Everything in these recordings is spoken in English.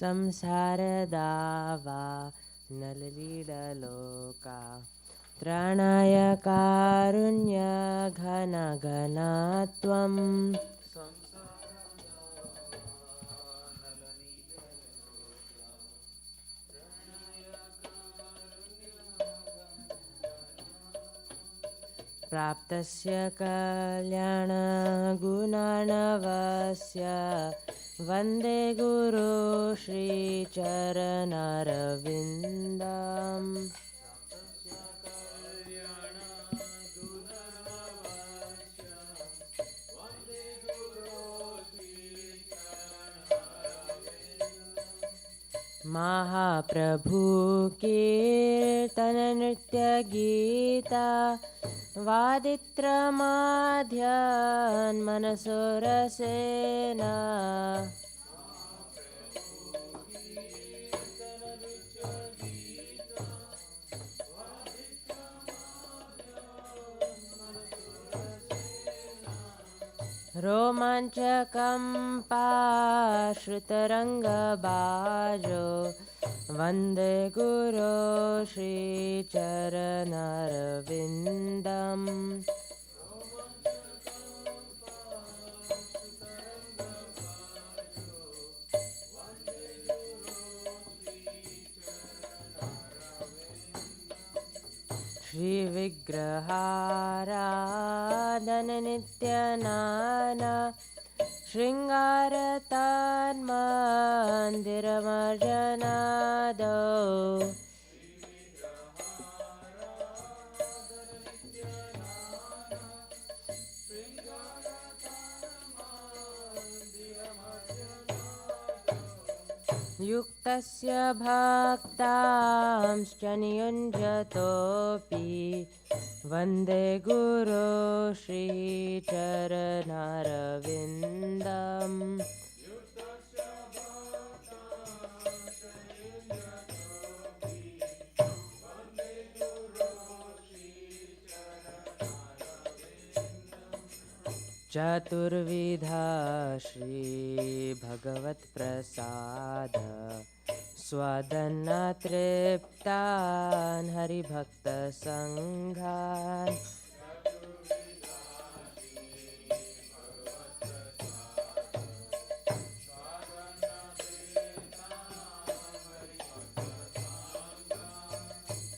संसारदावा नललीडलोका त्रणाय कारुण्य घन घनात्वम् प्राप्तस्य कल्याणगुणार्णवस्य वन्दे गुरो श्रीचरणरविन्दम् महाप्रभु कीर्तन नृत्य गीता वादित्रमाध्यन् मनसोरसेना रोमाञ्चकम्पाश्रुतरङ्गबाजो वन्दे गुरो श्रीचरणरविन्दम् श्रीविग्रहाराधन नित्यनाना शृङ्गारतान्मन्दिरमर्जनादौ युक्तस्य भक्तांश्च नियुञ्जतोऽपि वन्दे गुरो श्रीचरणरविन्दम् चतुर्विधा श्रीभगवत्प्रसाद स्वदन्नतृप्तान् हरिभक्तसङ्घान्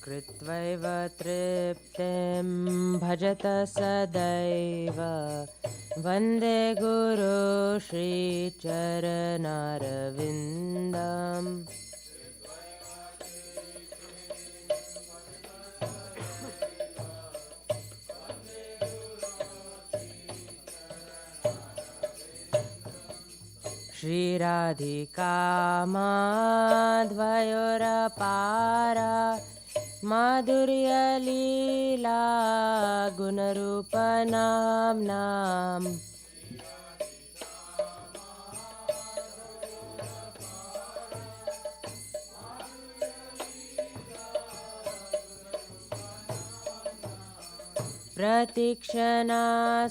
कृत्वैव तृप्तिं भजत सदैव वन्दे गुरो श्रीचरणरविन्दम् श्रीराधिका माध्वयोरपारा माधुर्यलीला गुणरूपनाम्नाम् प्रतीक्षणा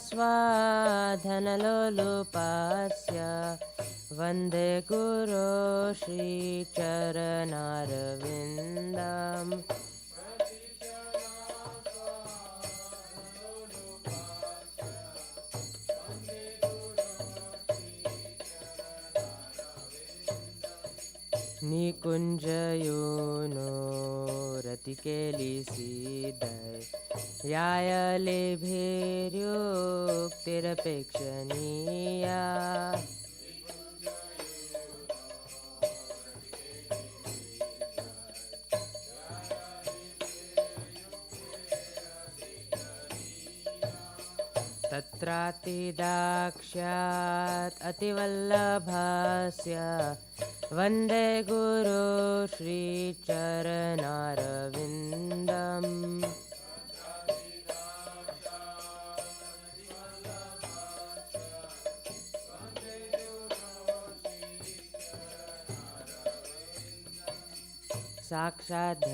स्वाधनलोलुपस्य वन्दे गुरो श्रीचरणरविन्दम् निकुञ्जयोनो रतिकेलिसीदय यायलेभिर्युक्तिरपेक्षणीया तत्रातिदाक्ष्यात् अतिवल्लभस्य वन्दे गुरो श्रीचरणरविन्दम्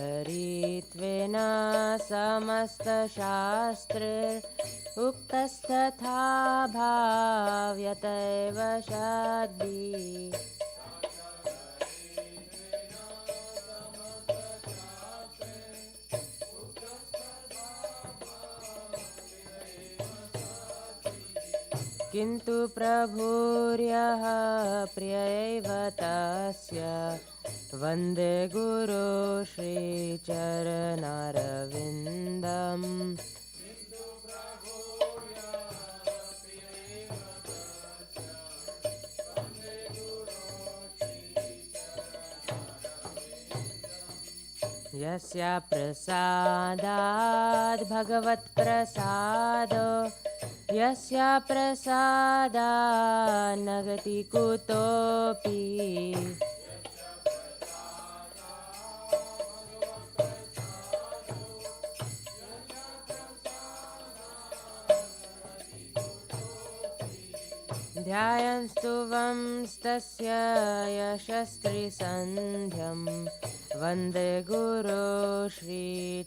साक्षाद्धरित्वेन समस्तशास्त्रे उक्तस्तथा भाव्यत एव शाद्भिः किन्तु प्रभुर्यः प्रिय एव तस्य वन्दे गुरो श्रीचरणारविन्दम् यस्य प्रसादाद् भगवत्प्रसादो यस्य प्रसादात् न गति कुतोऽपि ध्यायन्तु वंस्तस्य यशस्त्रिसन्ध्यं वन्दे गुरो श्रीचरणारविन्दम्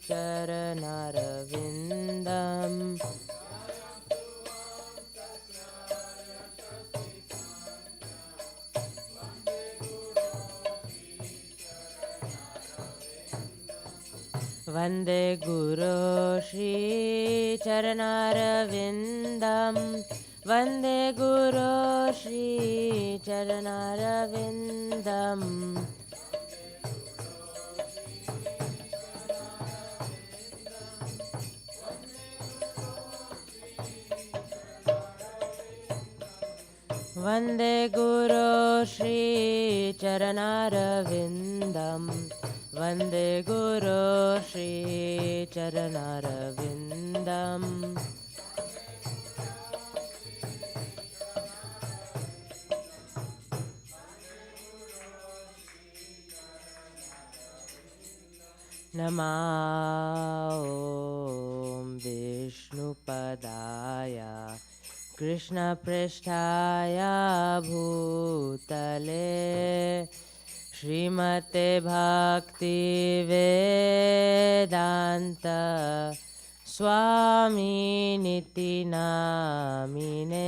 वन्दे गुरो श्रीचरणारविन्दम् वन्दे गुरो श्रीचरणारविन्दम् वन्दे गुरो श्रीचरणारविन्दम् वन्दे गुरो श्रीचरणारविन्दम् नमो विष्णुपदाय कृष्णपृष्ठाय भूतले श्रीमते भक्तिवेदान्त स्वामिनिति नामिने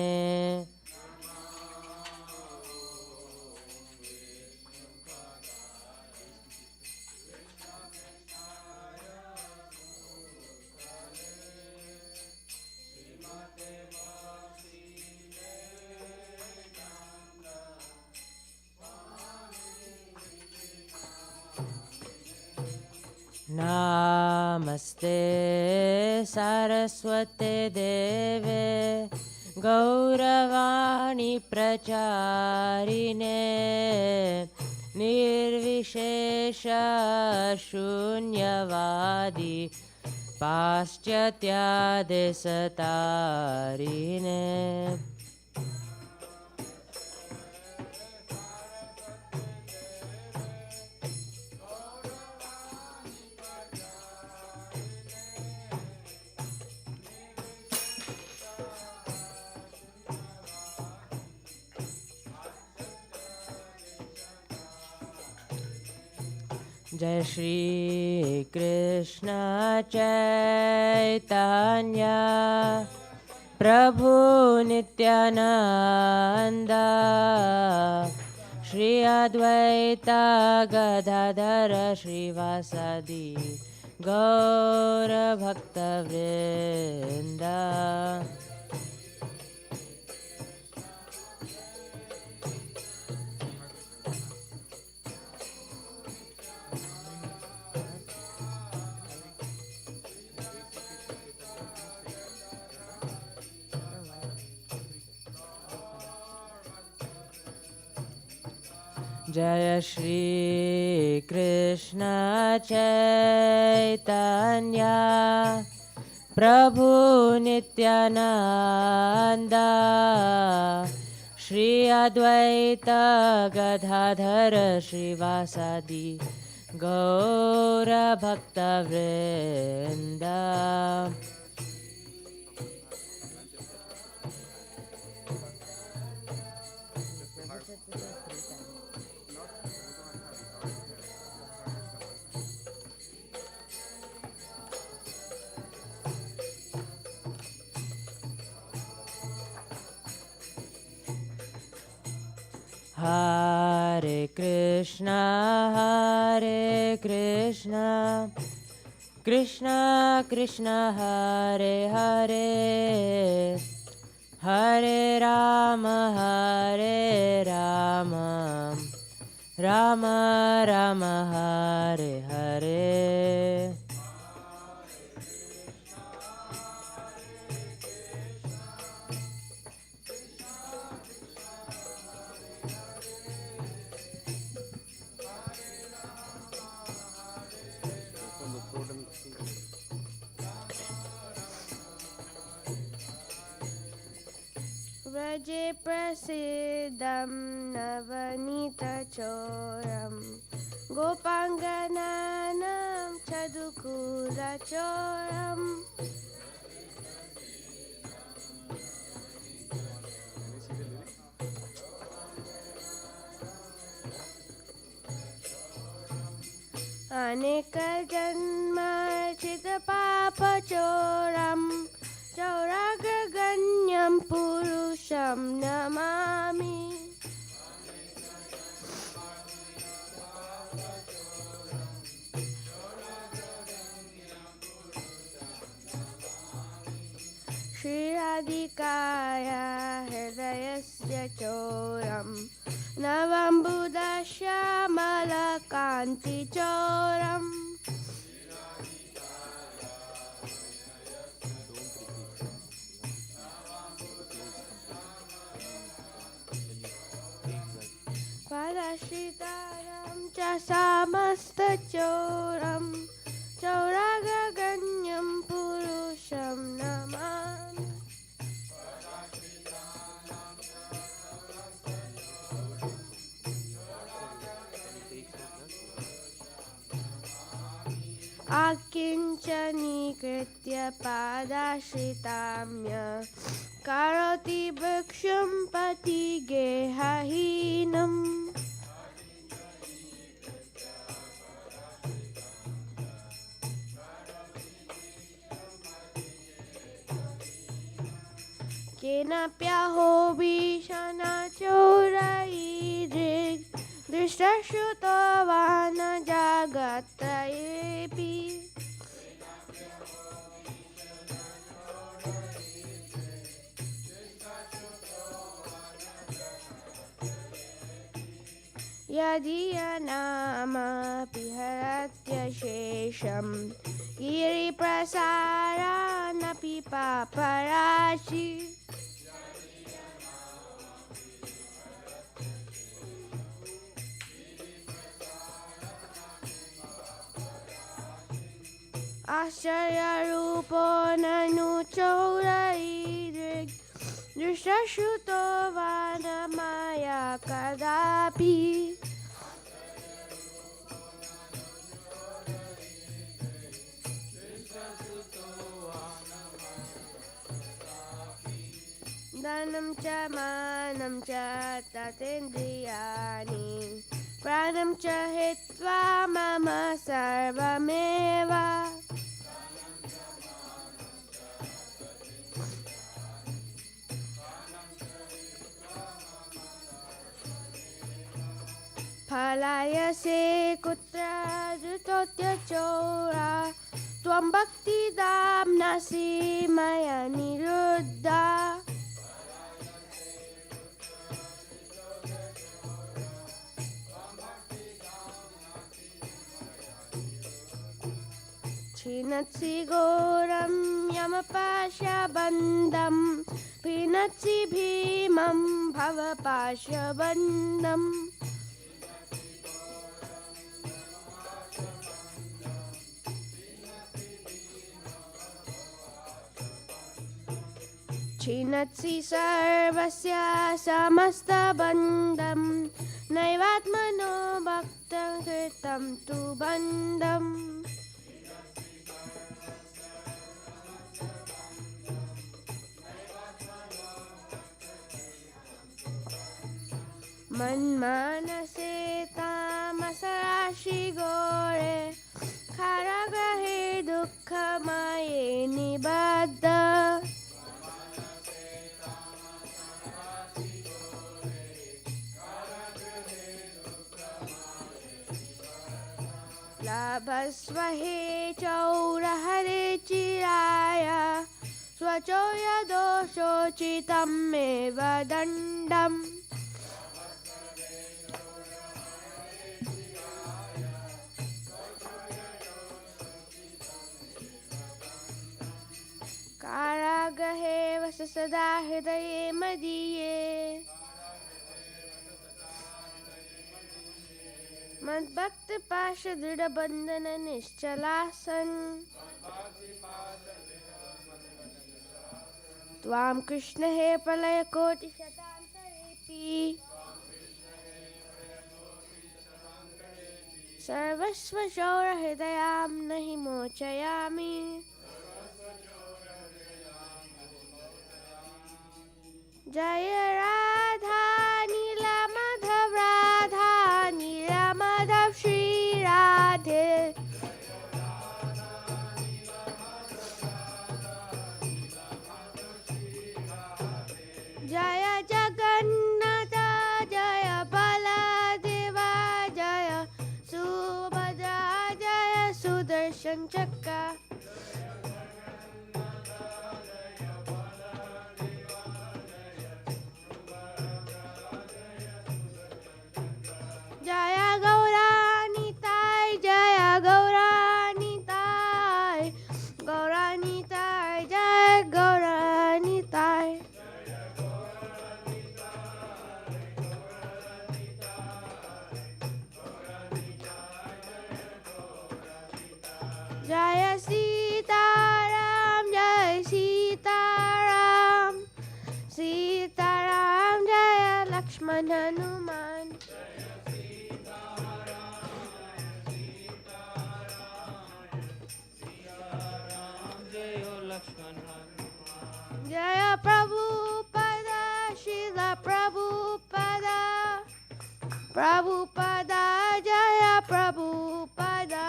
नमस्ते सरस्वते देवे गौरवाणी प्रचारिणे निर्विशेष शून्यवादी पाश्चात्यादेशतारिणे जय श्री कृष्ण चैतन्य प्रभु नित्यानंद श्री अद्वैत गदाधर श्रीवासादि गौर भक्तवृंद जय श्री कृष्ण चैतन्य प्रभु नित्यानंद श्री अद्वैत गदाधर श्रीवासादि गौर भक्तवृंद Hare Krishna, Krishna Krishna, Hare Hare, Hare Rama, Rama Rama Hare Hare. Vraje prasidam navanita choram Gopangananam chadukula choram Aneka janmarchita papa choram Chauragaganyam purusham namami Shri Radhikaya hridayasya choram Navambudasya malakanti choram Padashitaram cha samasta choram Chauragaganyam purusham namami Akinchani kritya padashitamya Karoti bhaksham pati gehahinam Kenapyaho bhishana choraidrig Dristashuto vana jagatrayepi Yadiyanama piharatya shesham Giri prasarana pipaparashi Ashaya rupo nanu chauraidik Dristashuto vana maya kadapi Danam cha manam cha tatendriyani Pranam cha hitva mama sarvameva Phalayase kutra jutotya chora Tvam bhakti damnasi maya niruddha Chinatsi goram yamapasha bandam Pinatsi bhimam bhavapasha bandam Chinatsi sarvasya samasta bandam Naivatmano bhaktam kritam tu bandam Manmanase tamasarashi gore Karagrahe dukkha maye nibadda Labhasvahe chaurahare chiraya स्वचो यदोषोचितमेव दण्डम् कारागृहे वस सदा हृदये मदीये मद्भक्तपाशदृढबन्धन निश्चलासन् त्वां कृष्ण हे प्रलयकोटिशतान्तरेऽपि सर्वस्वचौरहृदयां न हि मोचयामि जय राधा नीलमाधव श्री राधे जय जगन्नाथ जय बलदेवा जय सुभद्रा जय सुदर्शन चक्र जय गौरानिताय गौरानिताय जय गौरानिताय जय सीताराम सीताराम जय लक्ष्मण हनुमान जय प्रभुपदा श्रील प्रभुपदा जय प्रभुपदा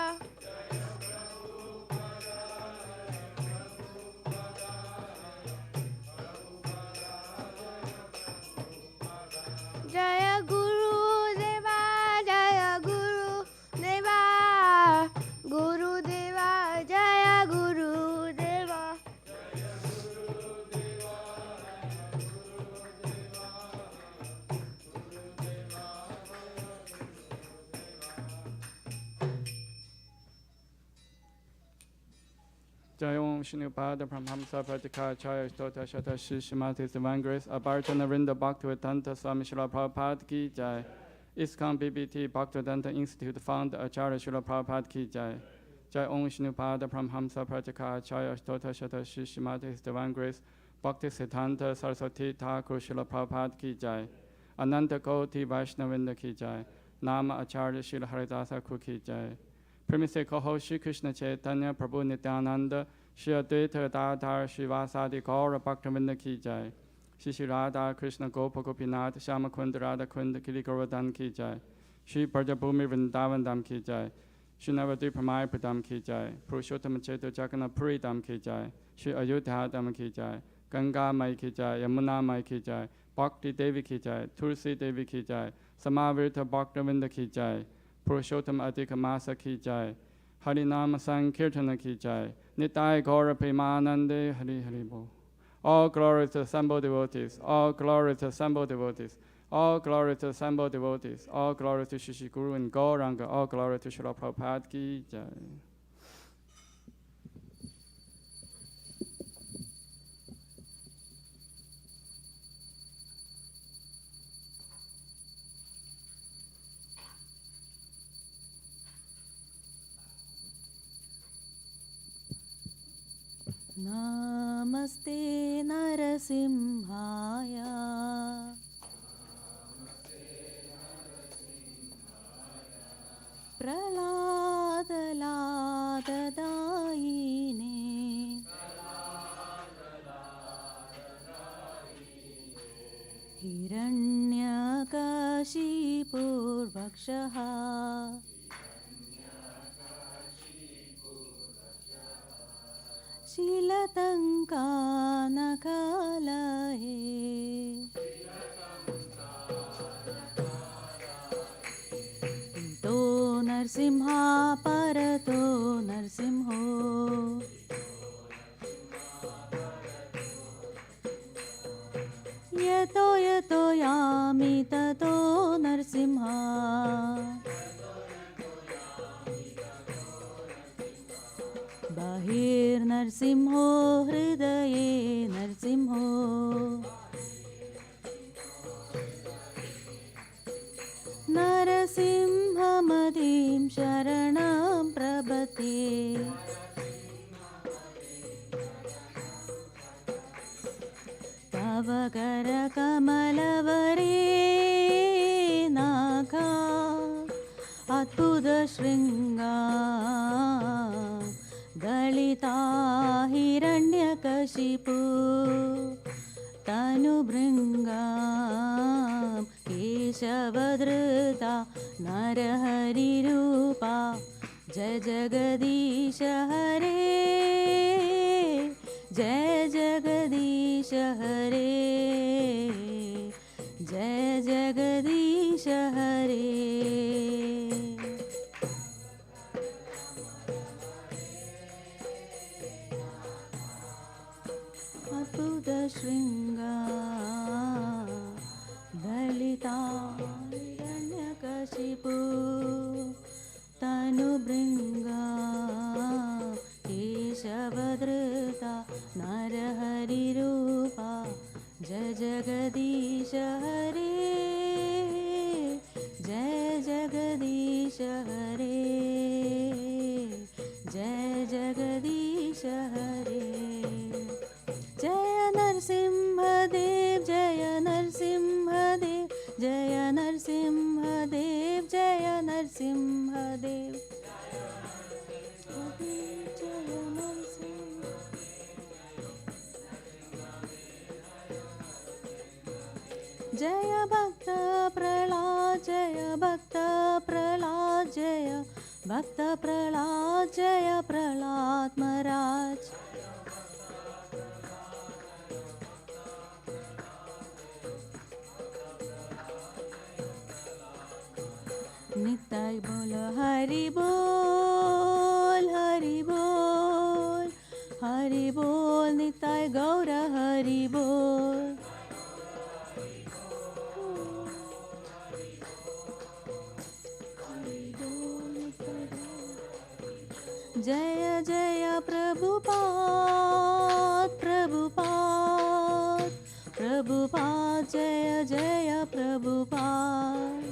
जय गुरुदेवा गुरुदेवा जय गुरुदेवा Jai Om Shnupada Pramhamsa Pratikacharya Stota Shata Shishimati Divine Grace Abhartana Rinda Bhaktivedanta Swami Srila Prabhupada Ki Jai ISKCON BBT Bhaktivedanta Institute Founder Acharya Srila Prabhupada Ki Jai Jai Om Shnupada Pramhamsa Pratikacharya Stota Shata Shishimati Divine Grace Bhakti Siddhanta Saraswati Thakur Srila Prabhupada Ki Jai Ananta Koti Vaishnavinda Ki Jai Nama Acharya Srila Haridasa Ki Jai Premise Koho Shri Krishna Chaitanya Prabhu Nityananda Shri Advaita Gadadhar Srivasadi Gaura Bhaktivinoda Ki Jai Shri Shri Radha Krishna Gopa Gopinath Shama Kunda Radha Kunda Giri Govardhan Ki Jai Shri Brajabhumi Vrindavan Dham Ki Jai Shri Navadvipa Mayapur Dham Ki Jai Purushottama Chaitanya Jagannath Puri Dham Ki Jai Shri Ayodhya Dham Ki Jai Ganga Mai Ki Jai Yamuna Mai Ki Jai Bhakti Devi Ki Jai Tulsi Devi Ki Jai Samavrita Bhaktivinoda Ki Jai Purushottam Adhika Masa Ki Jai Harinama Sankirtana Ki Jai Nitai Gaura Premanande Hari Hari Bo. All glory to assembled devotees, all glory to assembled devotees, all glory to assembled devotees, all glory to Shri Guru and Gauranga, all glory to Srila Prabhupada Ki Jai. Namaste Narasimhaya Praladadayine Hiranyakashipurvakshaha Shilatanka nakalahe To Narsimha Parato Narsimho यतो यतो यामि ततो नरसिंह बहिर्नरसिंहो हृदये नरसिंहो नरसिंहमदिं शरणं प्रपद्ये तव करकमलवरे नागा अद्भुतशृङ्गा दलिता हिरण्यकशिपु तनुभृङ्गा केशवधृता नरहरिरूपा जय जगदीश हरे जय जगदीश हरे जय जगदीश हरे अद्भुतशृङ्गा दलिता हिरण्यकशिपु तनुभृङ्गा केशवधृता नरहरिरूपा जय जगदीश हरे जय जगदीश हरे जय जगदीश हरे जय नरसिंहदेव जय नरसिंहदेव जय नरसिंहदेव जय नरसिंहदेव जय भक्त प्रहलाद जय भक्त प्रहलाद जय भक्त प्रहलाद जय प्रहलाद महाराज निताई बोल हरि बोल हरि बोल हरि बोल निताई गौर हरि बोल जय जय प्रभुपाद प्रभुपाद प्रभुपाद जय जय प्रभुपाद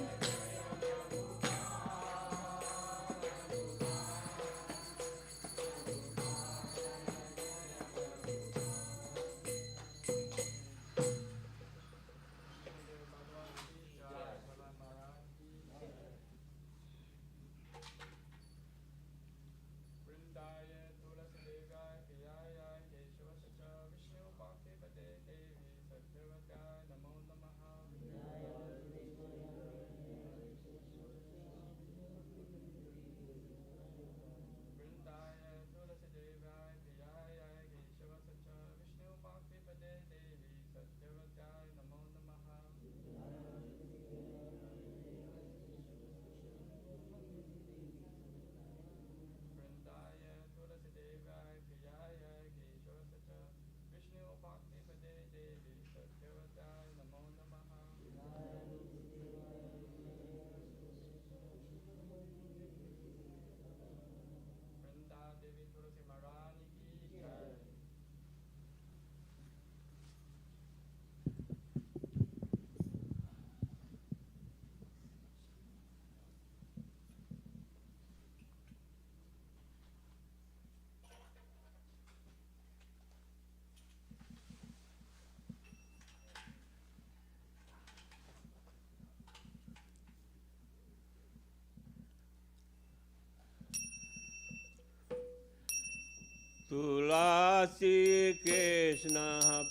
तुलसी कृष्ण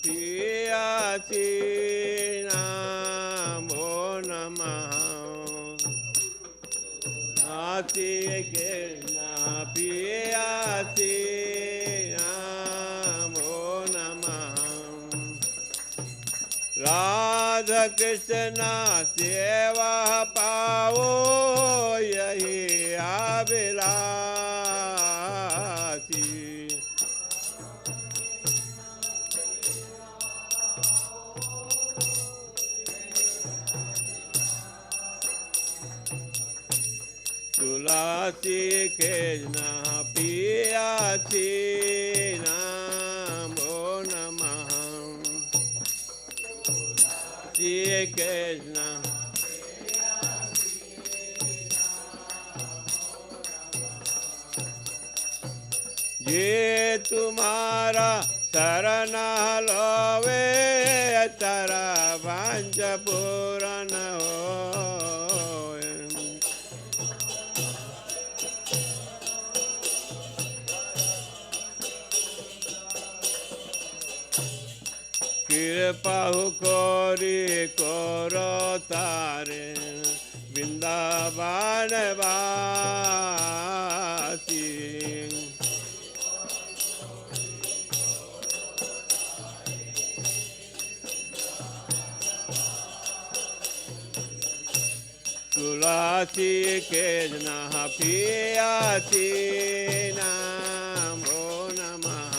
पियासी नमो नमः तुलसी कृष्ण पियासी नमो नमः राधा कृष्ण सेवा पाओ यही अभिलाषी Shri Krishna Priya Shri Namo Namah Shri Krishna ये तुम्हारा शरण लोवे तारा वांझ पूर्ण हो कृपा कोरी करो तारे वृंदावन वासी तुलसी कृष्ण पियासी नमो नमः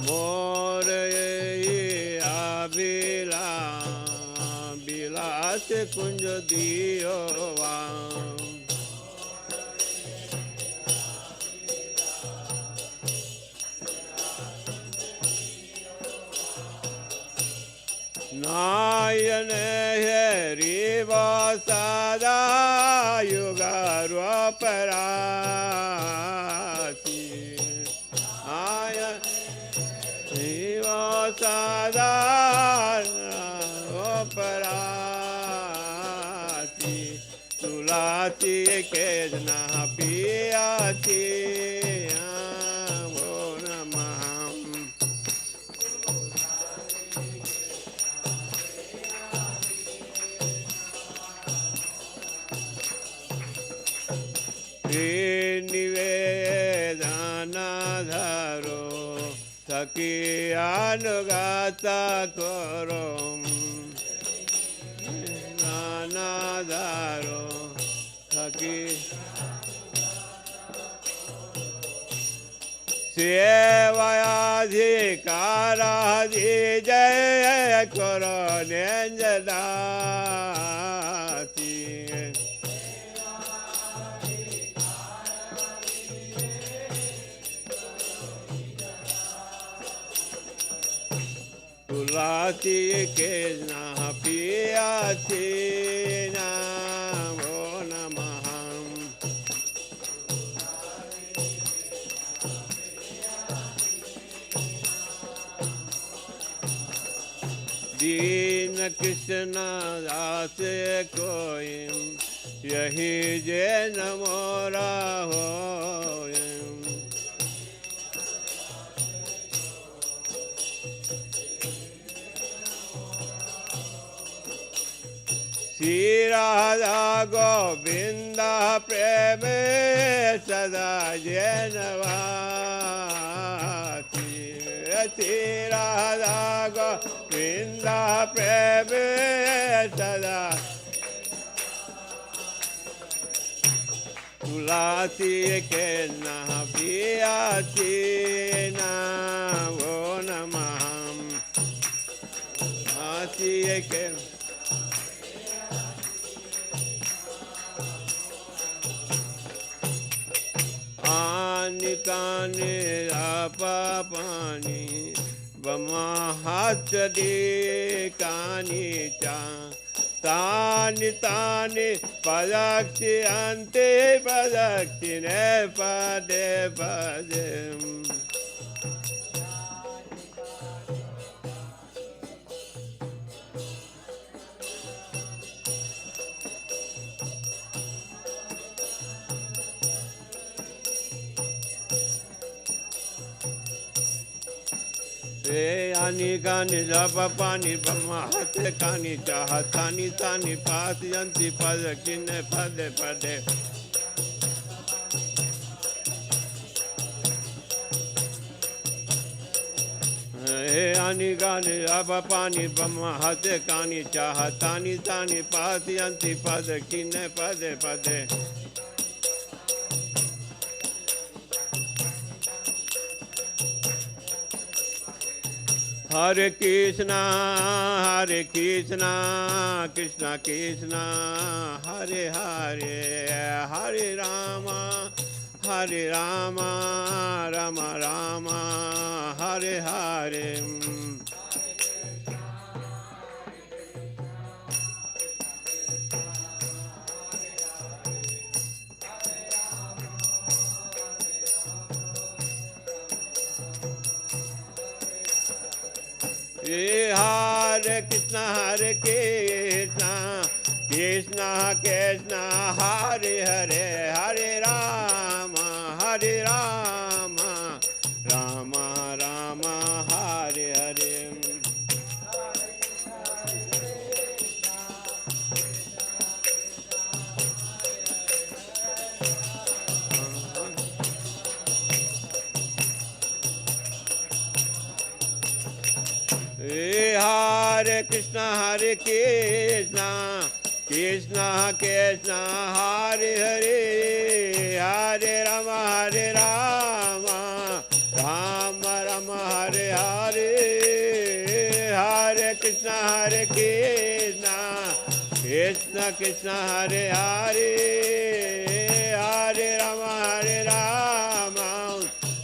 मोर विलास कुंज दियो नायन हरि सदा युगारोपरासी आयन शिव सदा परासी तुलसी कृष्ण पियासी नमो नमः निवेदन धरो सखी अनुगाता करो नाना धरो सखी सेवाधिकाराधि जय करो निंजदाती तुलसी कृष्ण पियासी नमो नमः दीन कृष्ण दास कोई यही जैन मोरा हो श्री राधा गोविंद प्रेम सदा जनवासी श्री राधा गोविंद प्रेम सदा तुलसी कृष्ण पियासी नमो नमः तुलसी कृष्ण आनि कानि पानी बमाहाच दे कानि चा तानि तानि पदक्षि अन्ते पदक्षि ने पदे पदे आनी कानी जप पानी ब्रह्मा हाथ कानी चाह तानी तानी पास यंती पद किन्ने पदे पदे आनी कानी जप पानी ब्रह्मा हाथ कानी चाह तानी तानी पास यंती पद किन्ने पदे पदे Hare Krishna, Krishna Krishna, Hare Hare, Hare Rama, Rama Rama, Hare Hare. Hare Krishna, Krishna Krishna, Hare Hare, Hare Rama, Rama Rama, Hare Hare. Hare Krishna, Krishna Krishna, Hare Hare, Hare Rama, Rama Rama, Hare Hare. Hare Krishna, Krishna Krishna, Hare Hare, Hare Rama,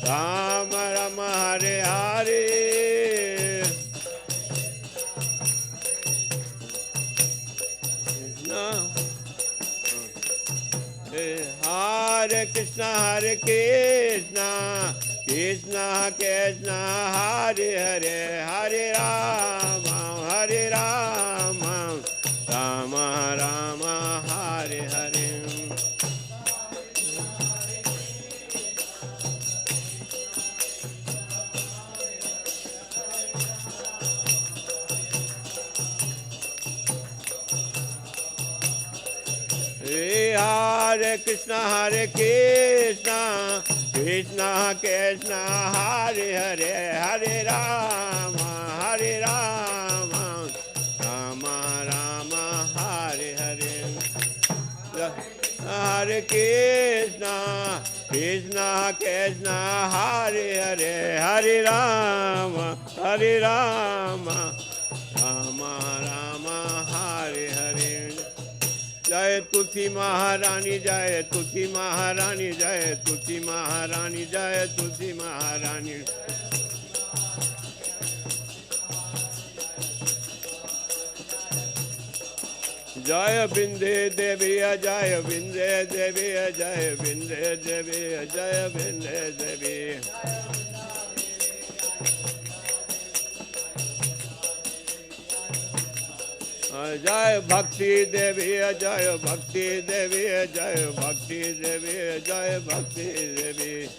Rama Rama, Hare Hare. Hare Krishna, Krishna Krishna, Hare Hare, Hare Rama, Rama Rama, Hare Hare. Hare Krishna, Krishna Krishna, Hare Hare, Hare Rama, Rama Rama, Hare Hare. Hare Krishna, Krishna Hare Hare, Hare Rama, Rama Rama, Hare Hare. Jai Tulsi Maharani, Jai Tulsi Maharani, Jai Tulsi Maharani, Jai Tulsi Maharani. Jaya Binde Devi, Jaya Binde Devi, Jaya Binde Devi, Jaya Binde Devi. Jaya Bhakti Devi, Jaya Bhakti Devi, Jaya Bhakti Devi, Jaya Bhakti Devi.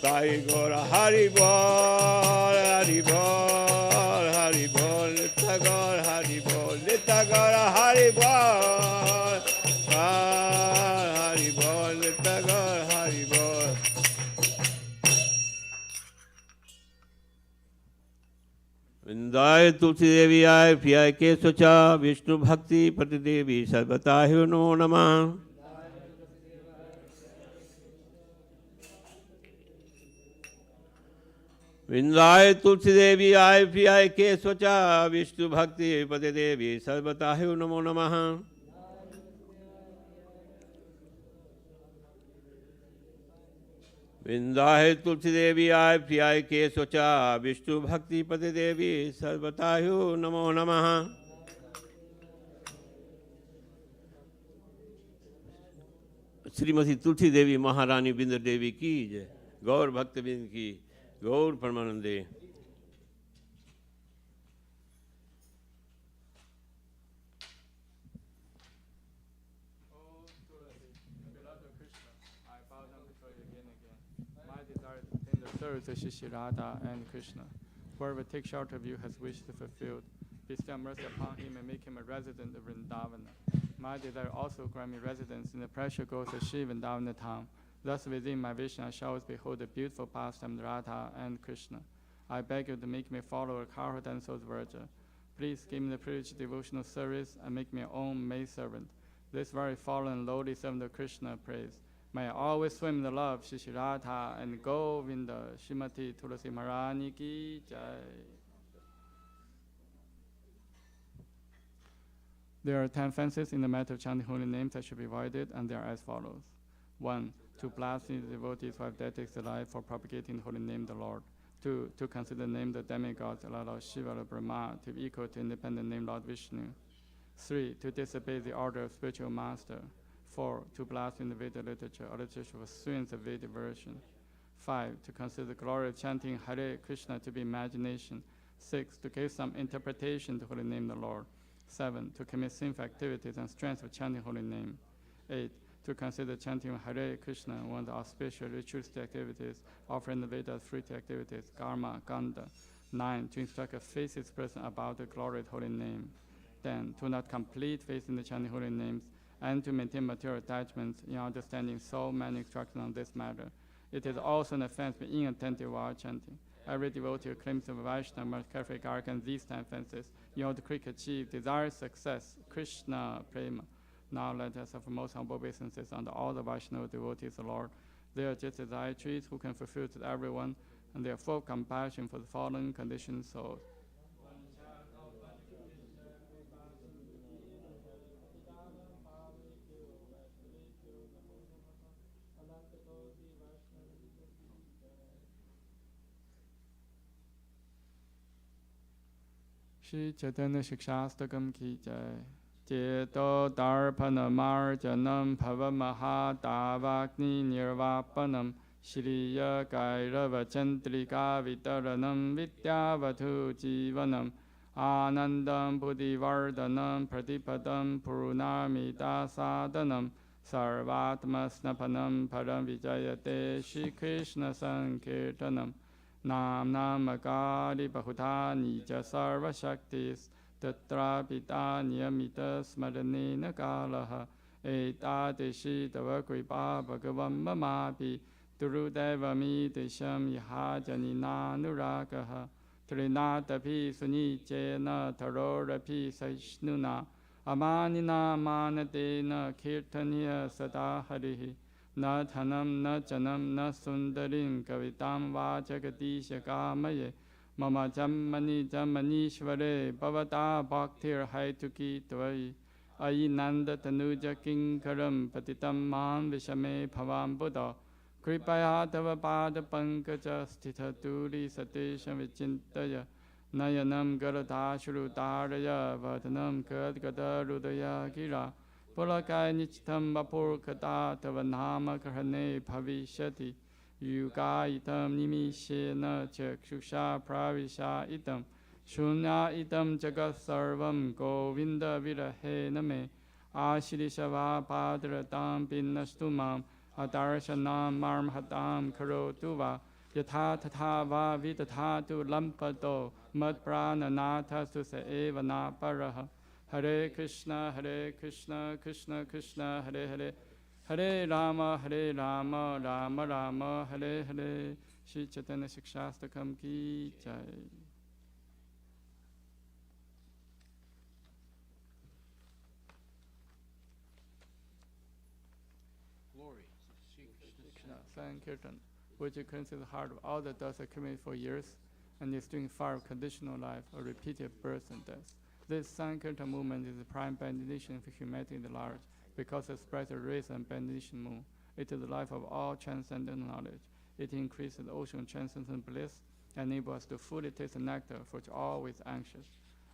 Sai Gora Hari Bol, Hari Bol, Hari Bol, Nitya Gaur Hari Bol, Nitya Gaur Hari Bol, Hari Bol, Nitya Gaur Hari Bol. Vindaya Tulsi Devi Ay Piyai Ke Socha Vishnu Bhakti Pati Devi Sarvata Hi Namo Namah. Vindaya Tulsi Devi Ay Piyai Ke Socha Vishnu Bhakti Pati Devi Sarvata Hi Namo Namah. Vindaya Tulsi Devi Ay Piyai Ke Socha Vishnu Bhakti Pati Devi Sarvata Hi Namo Namah. Shrimati Tulsi Devi महारानी बिंदर देवी की जय। गौर भक्त बिंद की गौर परमानंदे। To Shishi Radha and Krishna. Whoever takes shelter of you has wishes fulfilled. Bestow mercy upon him and make him a resident of Vrindavana. My desire also grant me residence in the precious groves of Shiva and Vrindavana town. Thus within my vision I shall always behold the beautiful pastime of Radha and Krishna. I beg you to make me follow a cowherd and soul's virgin. Please give me the privilege of devotional service and make me your own maid servant. This very fallen and lowly servant of Krishna prays. May I always swim in the love Shri Radha and Govinda Shrimati Tulasi Maharani ki jai. There are 10 fences in the matter of chanting holy names that should be avoided, and they are as follows. 1. To blaspheme the devotees who have dedicated their life for propagating the holy name of the Lord. 2. To consider the name of the demigods, Lord Shiva or Brahma, to be equal to independent name Lord Vishnu. 3. To disobey the order of spiritual master. 4. To blaspheme the Vedic literature or literature of students of Vedic version. 5. To consider the glory of chanting Hare Krishna to be imagination. 6. To give some interpretation to the holy name of the Lord. 7. To commit sinful activities and strength of chanting holy name. 8. To consider chanting Hare Krishna one of the auspicious ritualistic activities, offering the Vedas fruitive activities, karma, ganda. 9. To instruct a faithless person about the glory of holy name. 10. To not complete faith in the chanting holy names, and to maintain material attachments in understanding so many instructions on this matter. It is also an offense to be inattentive while chanting. Every devotee who claims to be Vaishnava must carefully guard against these 10 offenses in order to quickly achieve desired success, Krishna Prema. Now let us offer most humble obeisances unto all the Vaishnava devotees of the Lord. They are just as high trees who can fulfill to everyone, and they are full of compassion for the fallen conditioned souls. Shri Chaitanya Shikshastakam ki jai. Cheto Darpana Marjanam Bhavamaha Davakni Nirvapanam Shriya Kairava Chandrika Vitaranam Vidyavatu Jivanam Anandam Buddhivardhanam Pratipadam Purnamita Sadhanam Sarvatma Snapanam Param Vijayate Shri Krishna Sankirtanam Nam Namakari Bahuta Nija Sarva Shaktis Tatra Pita Niyamita Smaranena Kalaha Etadeshi Tava Kripa Bhagavam Mamapi Durudevami Desham Yahajanina Nurakaha Trinatapi Sunichena Tarorapi Saishnuna Amanina Manatena Kirtaniya Sada Harihi Na Dhanam Na Janam Na Sundarim Kavitam Vajagadisha Kamaye Mama Jammani Jammanishvare Bhavata Bhaktir Haituki Tvai Ayinanda Tanuja Kinkaram Patitam Man Vishame Bhavam Buddha Kripaya Tava Pada Pankaja Sthita Turi Satesha Vichintaya Nayanam Garadashru Taraya Vatanam Kadgada Rudaya Gira Pulakai Nichitam Vapur Kata Tava Nama Karhane Bhavishati Yuga itam nimishena chakshusha pravisha itam shunya itam jagat sarvam govinda virahe name ashirishava padratam pinnastumam adarshanam marmhatam karotuva yatha tatha va vitatatu lampato madprananatha susa eva na paraha Hare Krishna Krishna Krishna Hare Hare Hare Rama, Rama Rama, Hare Hare. Shri Chaitanya Shikshastakam ki jai. Glory to Sri Krishna. Sankirtan, which cleanses the heart of all the dust accumulated for years and is doing fire of conditional life or repeated births and deaths. This Sankirtan movement is the prime benediction for humanity at large, because it spreads the rays and benediction moon. It is the life of all transcendental knowledge. It increases the ocean of transcendental bliss and enables us to fully taste the nectar for which always anxious.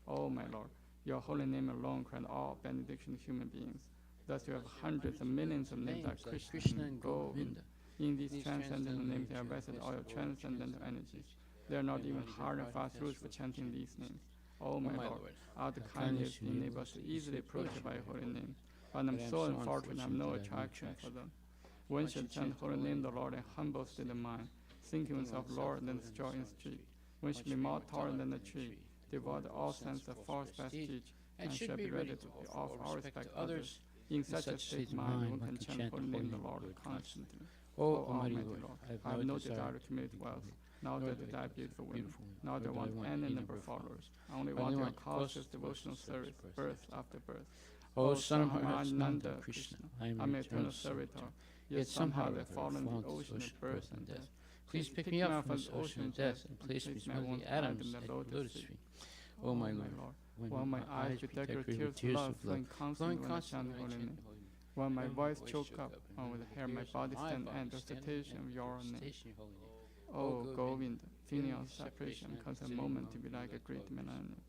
Oh my Lord, your holy name alone grant all benediction to human beings. Thus you have hundreds of millions of names like Krishna and Govinda. In these transcendental names, they are vested all your transcendental energies. They are not even hard and fast rules for chanting these names. Oh my Lord, out of kindness enable us to easily approach by your holy name. But I'm so unfortunate I have no attraction for them. One should chant holy name of the Lord in humble state of mind, thinking oneself Lord than the straw in the street. One should be more taller than the tree, devoid of all sense of false prestige, and should be ready to offer all respect to others. In such a state of mind, one can chant holy name of the Lord constantly. O Almighty Lord, I have no desire to commit wealth, nor do I desire beautiful women, nor do I want any number of followers. I only want your causeless devotional service, birth after birth. O Son of Nanda Krishna, I am eternal servitor. yet somehow they fall in the ocean of birth and death. Please pick me up from this ocean of death and place me among the atoms at the lotus feet. O my Lord, while my eyes bedeck with tears of love, flowing constantly when I chant your holy name. While my voice choke up, and with hair my body stand and recitation of your name. O Govind, feeling of separation cause a moment to be like a great millennium.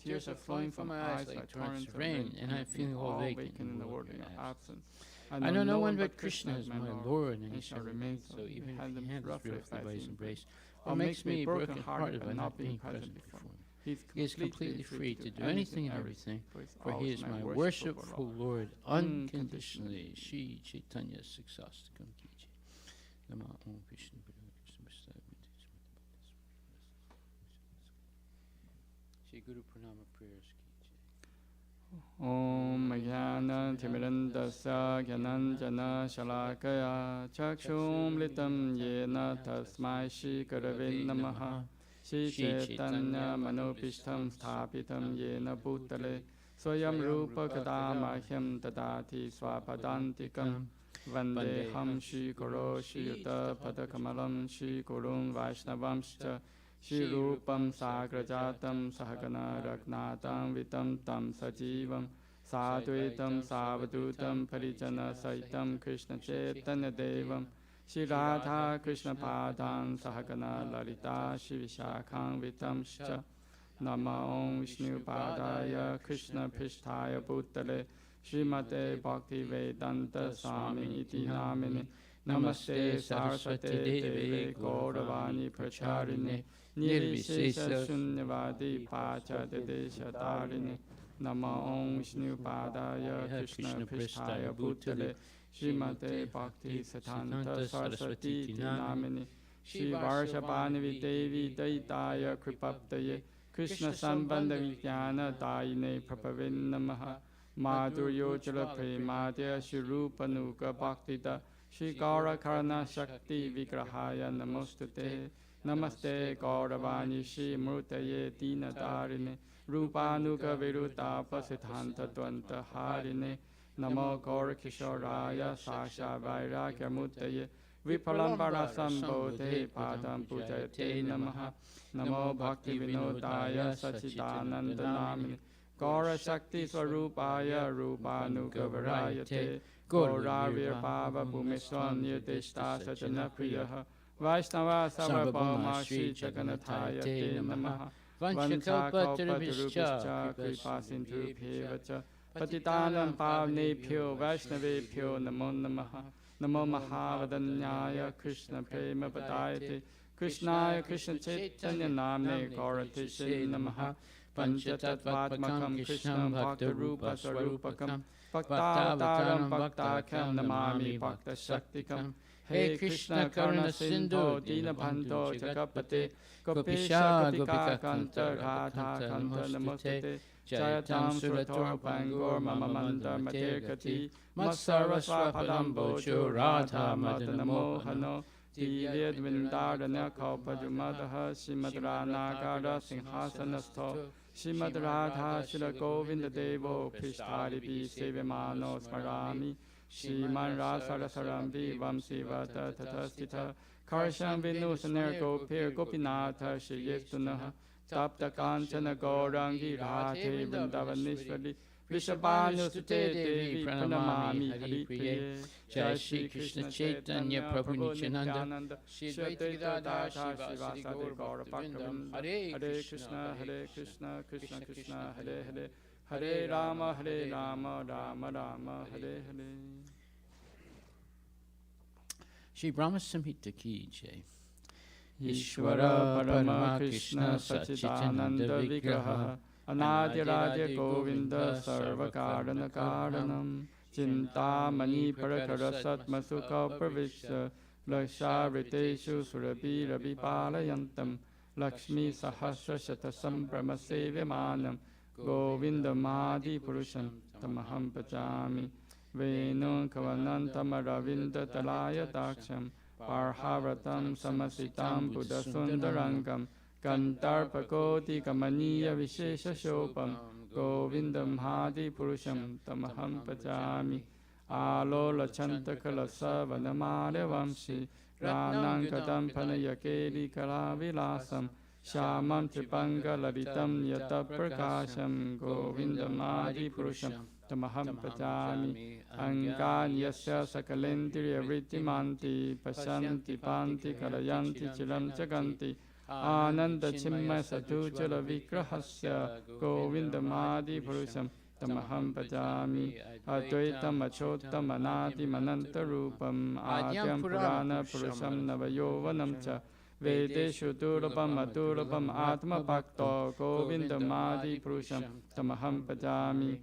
Tears are flowing from my eyes like torrents of rain, and I'm feeling all vacant in the world in your absence. I know no one but Krishna is my Lord, and he shall remain so, even if the hand is roughly by his embrace. What makes me broken-hearted by not being present before him? He is completely free to do anything and everything, for he is my worshipful Lord unconditionally. Shri Chaitanya Siksastakam Ki Jai. Nama Om Krishna Krishna Prasad. Shri Guru Pranama prayers Ki Jai. Om Jnana Timirandasya Jnananjana Shalakaya Chakshum Litam Yena Tasmai Shri Gurave Namaha. Shri Chaitanya Manopishtam Sthapitam Yena Bhutale Swayam Rupa Kadamahyam Dadati Swapadantikam Vandeham Shri Guru Shri Yuta Padakamalam Shri Gurun Vaishnavamscha Shri Rupam Sagrajatam Sahagana Ragnatam Vitam Tam Sajivam Sadhuitam Savadutam Parijana Saitam Krishna Chaitanya Devam Shri Radha Krishna Padam Sahagana Lalita Shri Vishakham Vitamscha Nama Om Vishnu Padaya Krishna Pristhaya Bhutale Srimate Bhakti Vedanta Swami Iti Namini Namaste Saraswate Deve Gauravani Pracharine Nirvishesha Shunyavadi Pacha Dedesha Tarini Nama Om Vishnu Padaya Krishna Pristhaya Bhutale Srimate Bhakti Satanta Saraswati Iti Namini Shri Varshabhanavi Devi Daitaya Kripaptaye Krishna Sambandha Vijnana Dayine Prabhavin Namaha Madhuryo Jala Premadya Shri Rupa Nuga Bhaktida Shri Gaura Karana Shakti Vigrahaya Namostate Namaste Gauravani Shri Murtaye Dina Darine Rupanuga Viruta Pasithanta Dvanta Harine Namo Gaura Kishoraya Sasha Vairagya Mutaye Vipalambara Sambodhe Padam Pujayate Namaha Namo Bhakti Vinodaya Sachidananda Namini Gaura Shakti Swarupaya Rupanuga Varayate Gauravir Bhava Bhumiswan Nirdishta Sajana Priyaha Vaishnava Sarvabhauma Shri Jaganathaya Te Namaha Vanchakalpatarubhishcha Kripasintu Bhevacha Patitanam Pavnebhyo Vaishnavebhyo Namo Namaha Namo Mahavadanyaya Krishna Prema Padayate Krishnaya Krishna Chaitanya Namne Gauratishe Namaha Panchatattvatmakam Krishnam Bhakta Rupa Swarupakam Bhaktavataram Bhaktakham Namami Bhakta Shaktikam Hey Krishna Karuna Sindhu Dinabandho Jagapate Gopisha Gopika Kanta Radha Kanta Namostate Jayatam Surator Pangor Mamamanda Materkati Matsarasva Padambocho Radha Madanamohano Divyad Vindardana Kaupadumadaha Shimadrana Singhasanasto Shimad Radha Shila Govinda Devo Prishtari Bi Sevamano Smarami Shiman Rasarasarambi Vamsivata Tatastita Karsham Vinusaner Gopir Gopinatha Shriyestunaha Tapta Kanchana Gaurangi Radhe Vrindavanishvali Vishabhanu Sute Devi Pranamami Hari Priye Jai Shri Krishna Chaitanya Prabhu Nityananda Shri Advaita Gadadhar Shivasadi Gaura Bhaktivinoda Hare Krishna Hare Krishna Krishna Krishna Hare Hare Hare Rama Rama Rama Hare Hare. Shri Brahma Samhita Ki Jai. Ishvara Parama Krishna Sachidananda Vigraha Anadiraja Govinda Sarvakarana Karanam Chintamani Parakara Satmasukha Pravishya Laksha Riteshu Surabhi Rabi Palayantam Lakshmi Sahasra Shatasam Brahmasevimanam Govinda Madi Purusham Tamaham Pachami Venun Kavanantama Ravinda Talaya Daksham Parhavratam Samasitam Buddha Sundarangam Kantarpakoti Kamaniya Vishesha Shopam Govindam Hadi Purusham Tamaham Pachami Alola chantakala savanamare vamsi Ranangadam panayakeli kalavilasam Shamam tripanga lalitam yata prakasham Govindamadi purusham tamaham pachami Anganyasya sakalendriya vrittimanti Pasyanti panti kalayanti chiram chaganti Ananda chimma satujala vigrahasya Govindamadi purusham tamaham pachami Advaitam achotam anati mananta rupam Adyam purana purusham navayovanam cha Vedeshu durabam adurabam atma bhakto Govindamadi purusham tamaham pachami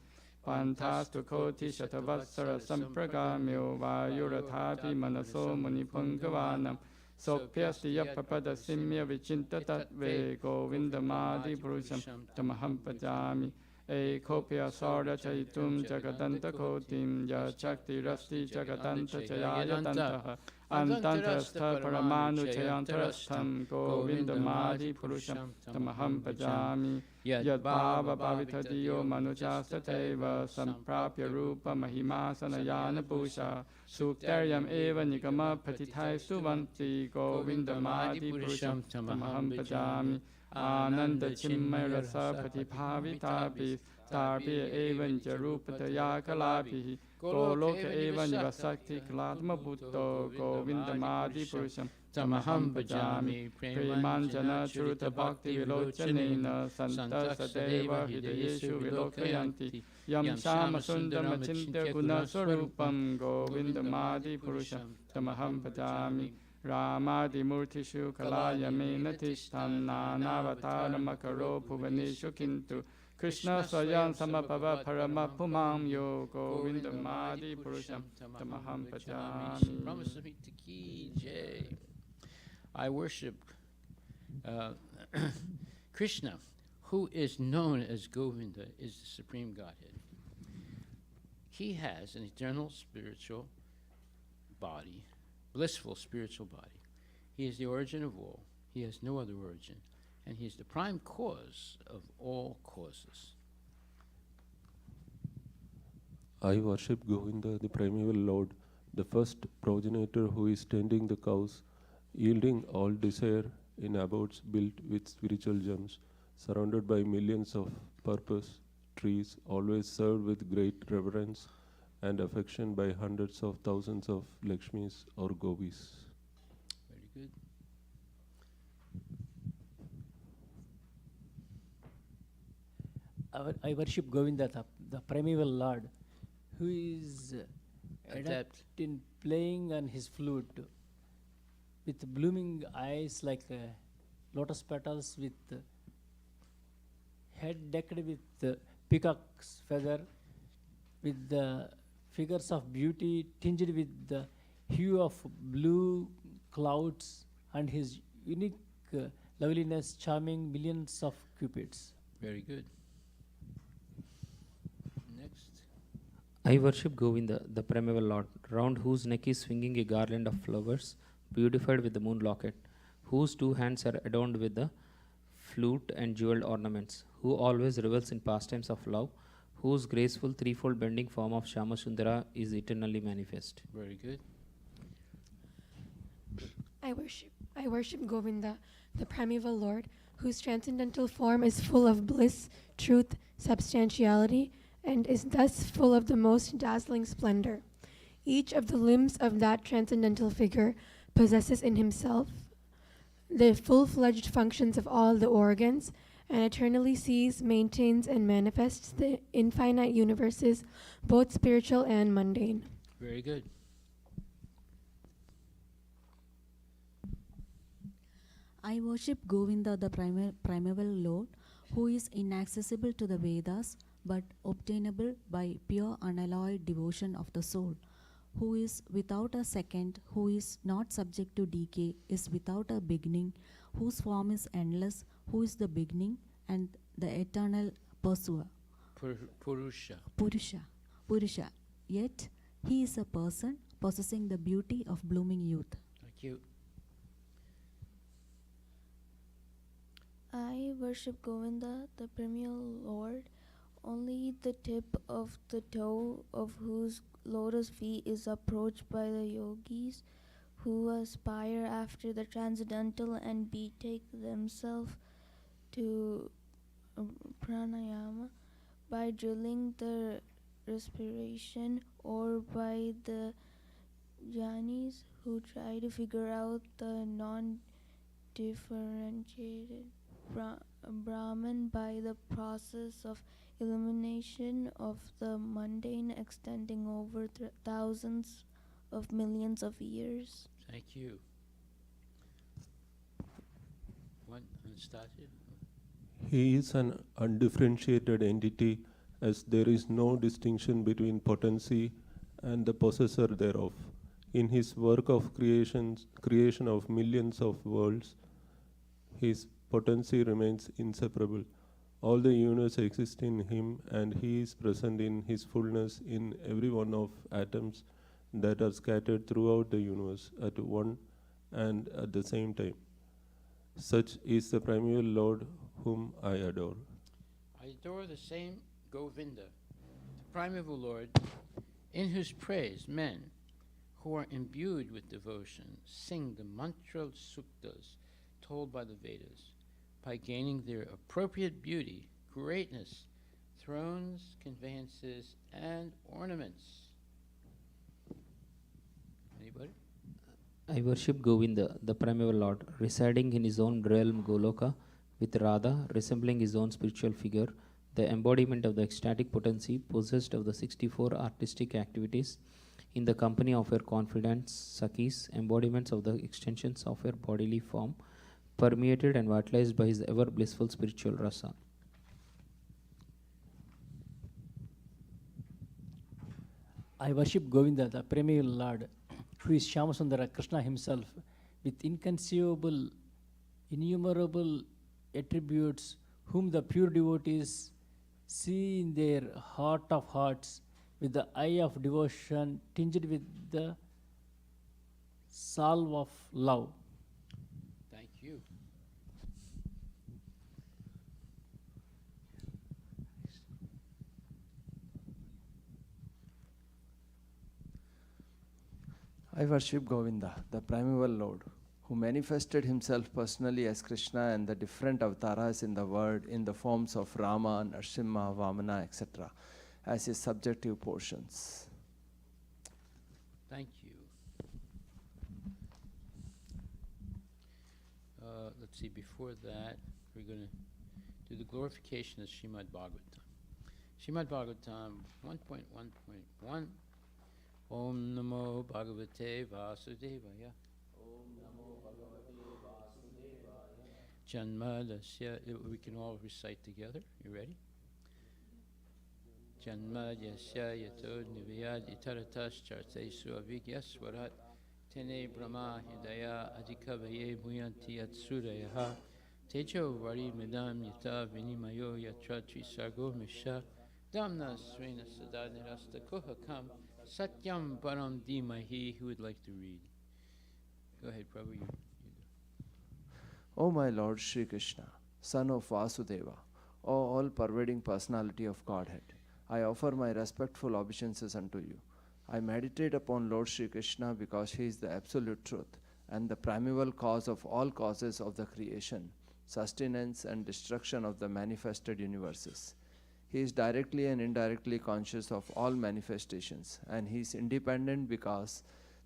Pantastu koti shatavatsara sampragamyo Vayurathapi manaso munipungavalam Sopyasti yapapada simya vichinta tatve Govindamadi purusham tamaham pachami Ekopya sarda chaitum jagadanta kotim ya chakti rasti jagadanta chayayatantaha antantarastha paramanu chayantarastham Govindamadi purusham tamaham pajami yad bhava bhavitadiyo manuchasateva samprapya rupa mahimasanayana pusha suktaryam eva nigama patithai suvanti Govindamadi purusham tamaham pajami Ananda chimmay rasa patibhavitapi Tarpi evan jarupataya kalapi Goloka evan rasakti kalatma bhutto Govindamadi purusham tamaham bhajami Premanjana churuta bhakti vilochanena Santa sadeva hidayeshu vilokayanti Yam shama sundam achintya guna sarupam Govindamadi purusham tamaham bhajami Ramadi murtishu kalayamena tishtam Nanavataram bhuvaneshu kintu Krishna swayam samabhava parama pumam yo Govindamadi purusham tamaham pachami. I worship Krishna, who is known as Govinda, is the Supreme Godhead. He has an eternal spiritual body, blissful spiritual body. He is the origin of all. He has no other origin. And he is the prime cause of all causes. I worship Govinda, the primeval Lord, the first progenitor who is tending the cows, yielding all desire in abodes built with spiritual gems, surrounded by millions of purpose trees, always served with great reverence and affection by hundreds of thousands of Lakshmis or Gopis. Very good. I worship Govinda, the primeval Lord, who is adept in playing on his flute with blooming eyes like lotus petals, with head decked with peacock's feather, with the figures of beauty tinged with the hue of blue clouds, and his unique loveliness charming millions of cupids. Very good. Next. I worship Govinda, the primeval Lord, round whose neck is swinging a garland of flowers, beautified with the moon locket, whose two hands are adorned with the flute and jeweled ornaments, who always revels in pastimes of love, whose graceful threefold bending form of Shama Sundara is eternally manifest. Very good. I worship Govinda, the primeval Lord, whose transcendental form is full of bliss, truth, substantiality, and is thus full of the most dazzling splendor. Each of the limbs of that transcendental figure possesses in himself the full-fledged functions of all the organs, and eternally sees, maintains, and manifests the infinite universes, both spiritual and mundane. Very good. I worship Govinda, the primeval Lord, who is inaccessible to the Vedas, but obtainable by pure unalloyed devotion of the soul, who is without a second, who is not subject to decay, is without a beginning, whose form is endless, who is the beginning and the eternal pursuer. Purusha. Purusha. Yet he is a person possessing the beauty of blooming youth. Thank you. I worship Govinda, the primeval Lord, Only the tip of the toe of whose lotus feet is approached by the yogis who aspire after the transcendental and betake themselves to pranayama by drilling the respiration, or by the jnanis who try to figure out the non-differentiated Brahman by the process of elimination of the mundane extending over thousands of millions of years. Thank you. What, Anastasia? He is an undifferentiated entity, as there is no distinction between potency and the possessor thereof. In his work of creation of millions of worlds, his potency remains inseparable. All the universe exists in him, and he is present in his fullness in every one of atoms that are scattered throughout the universe at one and at the same time. Such is the primeval Lord whom I adore. I adore the same Govinda, the primeval Lord, in whose praise men who are imbued with devotion sing the mantra suktas told by the Vedas, by gaining their appropriate beauty, greatness, thrones, conveyances, and ornaments. Anybody? I worship Govinda, the primeval Lord, residing in his own realm Goloka, with Radha resembling his own spiritual figure, the embodiment of the ecstatic potency possessed of the 64 artistic activities, in the company of her confidants, Sakhis, embodiments of the extensions of her bodily form, permeated and vitalized by his ever blissful spiritual rasa. I worship Govinda, the primeval Lord, who is Shyamasundara Krishna himself, with inconceivable, innumerable attributes, whom the pure devotees see in their heart of hearts, with the eye of devotion tinged with the salve of love. Thank you. I worship Govinda, the primeval Lord, who manifested himself personally as Krishna and the different avatars in the world in the forms of Rama, Nrsimha, Vamana, etc., as his subjective portions. Thank you. Let's see, before that, we're going to do the glorification of Srimad Bhagavatam. Srimad Bhagavatam 1.1.1. Om Namo Bhagavate Vasudevaya. Om Namo Bhagavate Vasudevaya. Janmadasya, we can all recite together. You ready? Janmadasya yato nivayad itaratas chartesu avigyaswarat tene brahma hidaya adhikavaye bhuyanti atsurayaha tejo vari medam yata vinimayo yatra trisargo misha damna srena sada nirasta kohakam satyam param dhimahi. Who would like to read? Go ahead, Prabhu. You do. O my Lord Sri Krishna, son of Vasudeva, O all-pervading personality of Godhead, I offer my respectful obeisances unto you. I meditate upon Lord Sri Krishna because he is the absolute truth and the primeval cause of all causes of the creation, sustenance and destruction of the manifested universes. He is directly and indirectly conscious of all manifestations, and he is independent because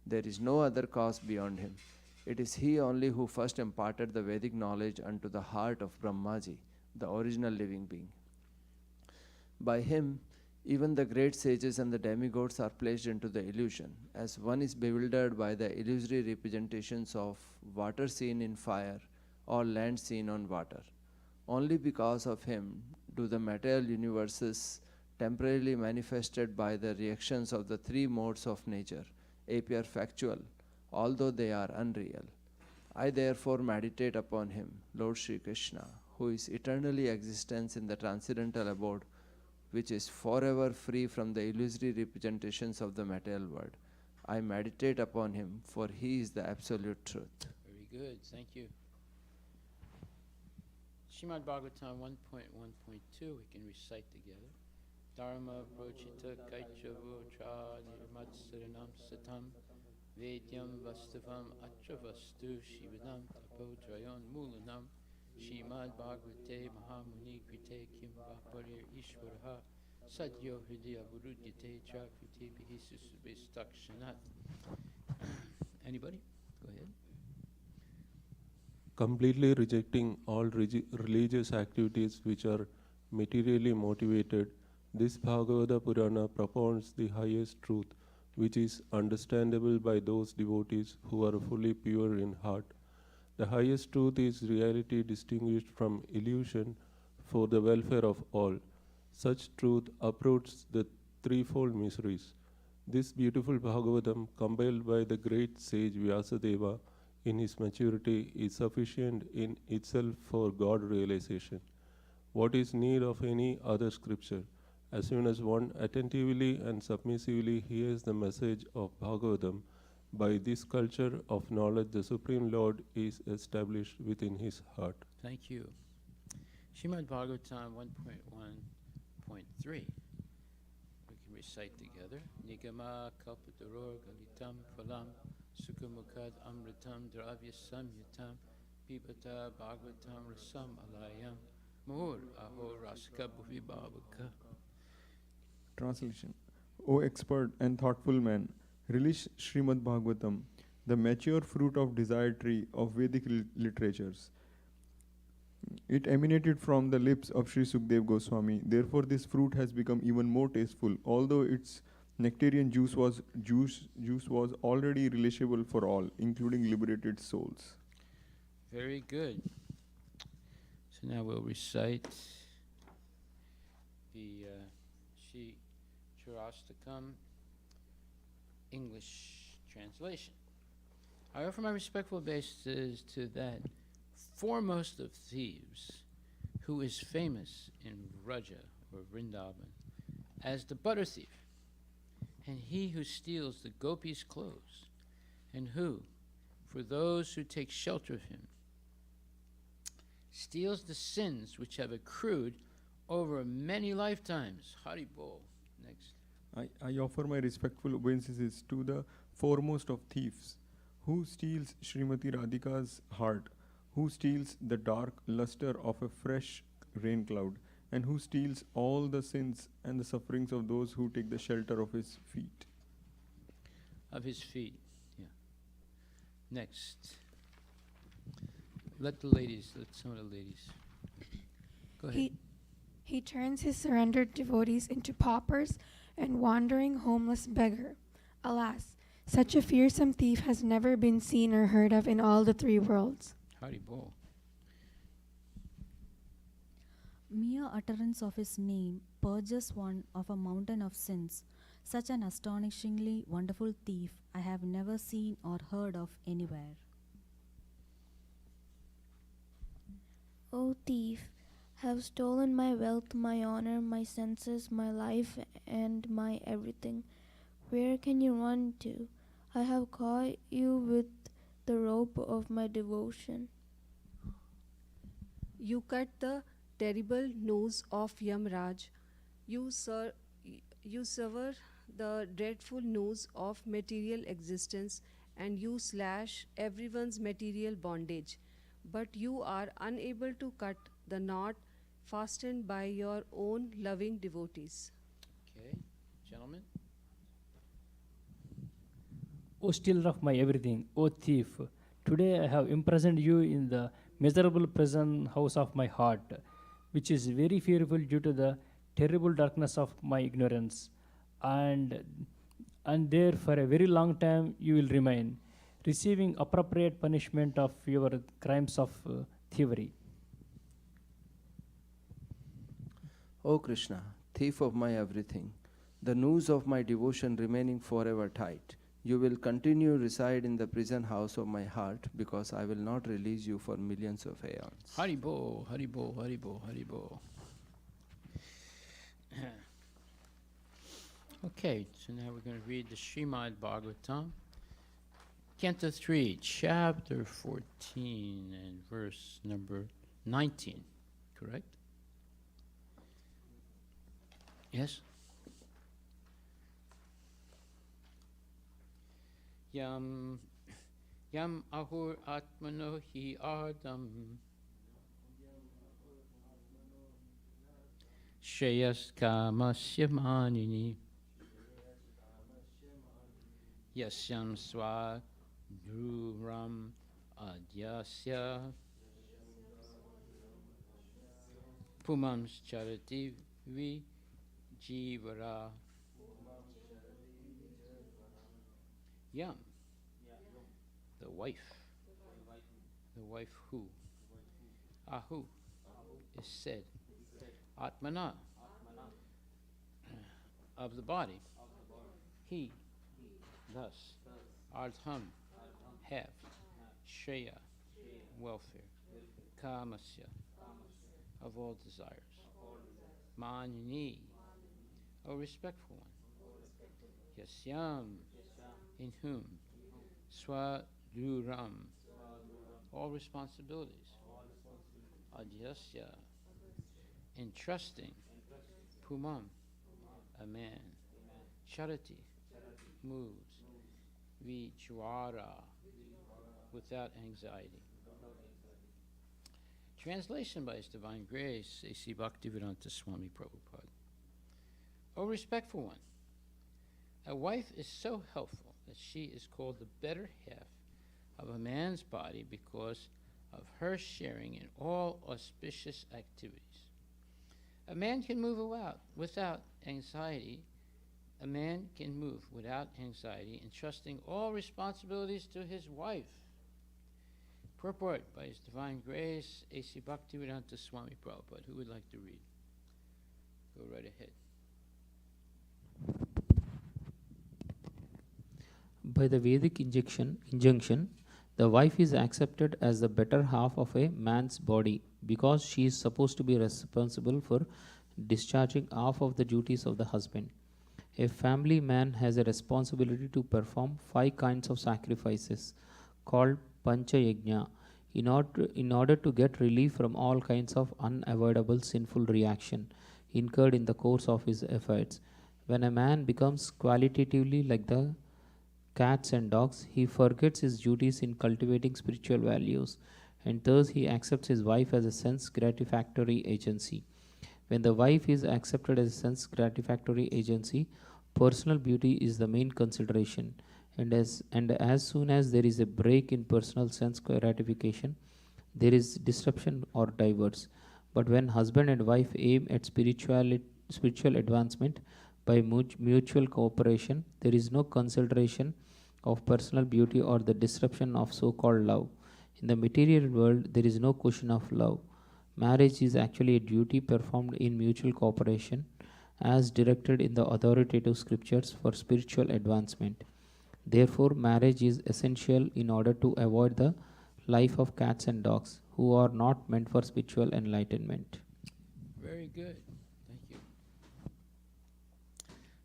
there is no other cause beyond him. It is he only who first imparted the Vedic knowledge unto the heart of Brahmaji, the original living being. By him, even the great sages and the demigods are placed into the illusion, as one is bewildered by the illusory representations of water seen in fire or land seen on water. Only because of him do the material universes, temporarily manifested by the reactions of the three modes of nature, appear factual, although they are unreal. I therefore meditate upon him, Lord Sri Krishna, who is eternally existence in the transcendental abode, which is forever free from the illusory representations of the material world. I meditate upon him, for he is the absolute truth. Very good, thank you. Srimad Bhagavatam 1.1.2, we can recite together. Dharma prochita kaichavo cha nirmatsaranam satam Vedyam vastavam atravastu shivanam tapotrayon mulanam Shrimad Bhagavate Mahamuni Krite Kim Vaparir Ishvaraha Sadyo Hridaya Burudyate Chakriti Bihisusubhistakshanat. Anybody? Go ahead. Completely rejecting all religious activities which are materially motivated, this Bhagavata Purana propounds the highest truth, which is understandable by those devotees who are fully pure in heart. The highest truth is reality distinguished from illusion for the welfare of all. Such truth uproots the threefold miseries. This beautiful Bhagavatam, compiled by the great sage Vyasadeva in his maturity, is sufficient in itself for God realization. What is need of any other scripture? As soon as one attentively and submissively hears the message of Bhagavatam, by this culture of knowledge, the Supreme Lord is established within his heart. Thank you. Srimad Bhagavatam 1.1.3. We can recite together. Nigama kalpataror galitam phalam sukhamukad amritam dravya samyatam pibata bhagavatam rasam alayam mur aho rasika bhuvi bhavaka. Translation. O expert and thoughtful man, relish Srimad Bhagavatam, the mature fruit of desired tree of Vedic literatures. It emanated from the lips of Sri Sukdev Goswami. Therefore, this fruit has become even more tasteful, although its nectarian juice was already relishable for all, including liberated souls. Very good. So now we'll recite the Shri Churastakam English translation. I offer my respectful obeisances to that foremost of thieves, who is famous in Vraja or Vrindavan as the butter thief, and he who steals the gopis' clothes, and who, for those who take shelter of him, steals the sins which have accrued over many lifetimes. Hari Bol. Next. I offer my respectful obeisances to the foremost of thieves, who steals Srimati Radhika's heart, who steals the dark luster of a fresh rain cloud, and who steals all the sins and the sufferings of those who take the shelter of his feet. Of his feet, yeah. Next. Let some of the ladies. Go ahead. He turns his surrendered devotees into paupers and wandering homeless beggar. Alas, such a fearsome thief has never been seen or heard of in all the three worlds. Hari Bol. Mere utterance of his name purges one of a mountain of sins. Such an astonishingly wonderful thief I have never seen or heard of anywhere. O thief, have stolen my wealth, my honor, my senses, my life, and my everything. Where can you run to? I have caught you with the rope of my devotion. You cut the terrible nose of Yamraj. You sever the dreadful nose of material existence, and you slash everyone's material bondage. But you are unable to cut the knot fastened by your own loving devotees. Okay, gentlemen. O stealer of my everything, O thief, today I have imprisoned you in the miserable prison house of my heart, which is very fearful due to the terrible darkness of my ignorance. And there for a very long time you will remain, receiving appropriate punishment of your crimes of thievery. O Krishna, thief of my everything, the noose of my devotion remaining forever tight, you will continue reside in the prison house of my heart, because I will not release you for millions of aeons. Hari Bol, Hari Bol, Hari Bol, Hari Bol. Okay, so now we're going to read the Srimad Bhagavatam, Canto 3, Chapter 14, and verse number 19, correct? Yes? Yam Yam ahur atmano hi ardam Shreyas kamasya manini Yasyam swa dhruram adyasya Pumams charati vi jivara Yam, the wife. The wife who? Ahu is said. Atmana, of the body. He, thus. Ardham, have. Shreya, welfare. Kamasya, of all desires. Manini, a respectful one. Yasyam, in whom. Swaduram, all responsibilities. Adyasya, entrusting. Pumam, a man. Charity, moves. Vijwara, without anxiety. Translation by His Divine Grace, A.C. Bhaktivedanta Swami Prabhupada. O respectful one, a wife is so helpful that she is called the better half of a man's body because of her sharing in all auspicious activities. A man can move without anxiety. A man can move without anxiety, entrusting all responsibilities to his wife. Purport by His Divine Grace, A.C. Bhaktivedanta Swami Prabhupada. Who would like to read? Go right ahead. By the Vedic injunction, the wife is accepted as the better half of a man's body because she is supposed to be responsible for discharging half of the duties of the husband. A family man has a responsibility to perform 5 kinds of sacrifices called Pancha Yajna in order to get relief from all kinds of unavoidable sinful reaction incurred in the course of his efforts. When a man becomes qualitatively like the cats and dogs, he forgets his duties in cultivating spiritual values, and thus he accepts his wife as a sense gratificatory agency. When the wife is accepted as a sense gratificatory agency, personal beauty is the main consideration, and as soon as there is a break in personal sense gratification, there is disruption or divorce. But when husband and wife aim at spiritual advancement by mutual cooperation, there is no consideration of personal beauty or the disruption of so-called love. In the material world, there is no question of love. Marriage is actually a duty performed in mutual cooperation as directed in the authoritative scriptures for spiritual advancement. Therefore, marriage is essential in order to avoid the life of cats and dogs who are not meant for spiritual enlightenment. Very good. Thank you.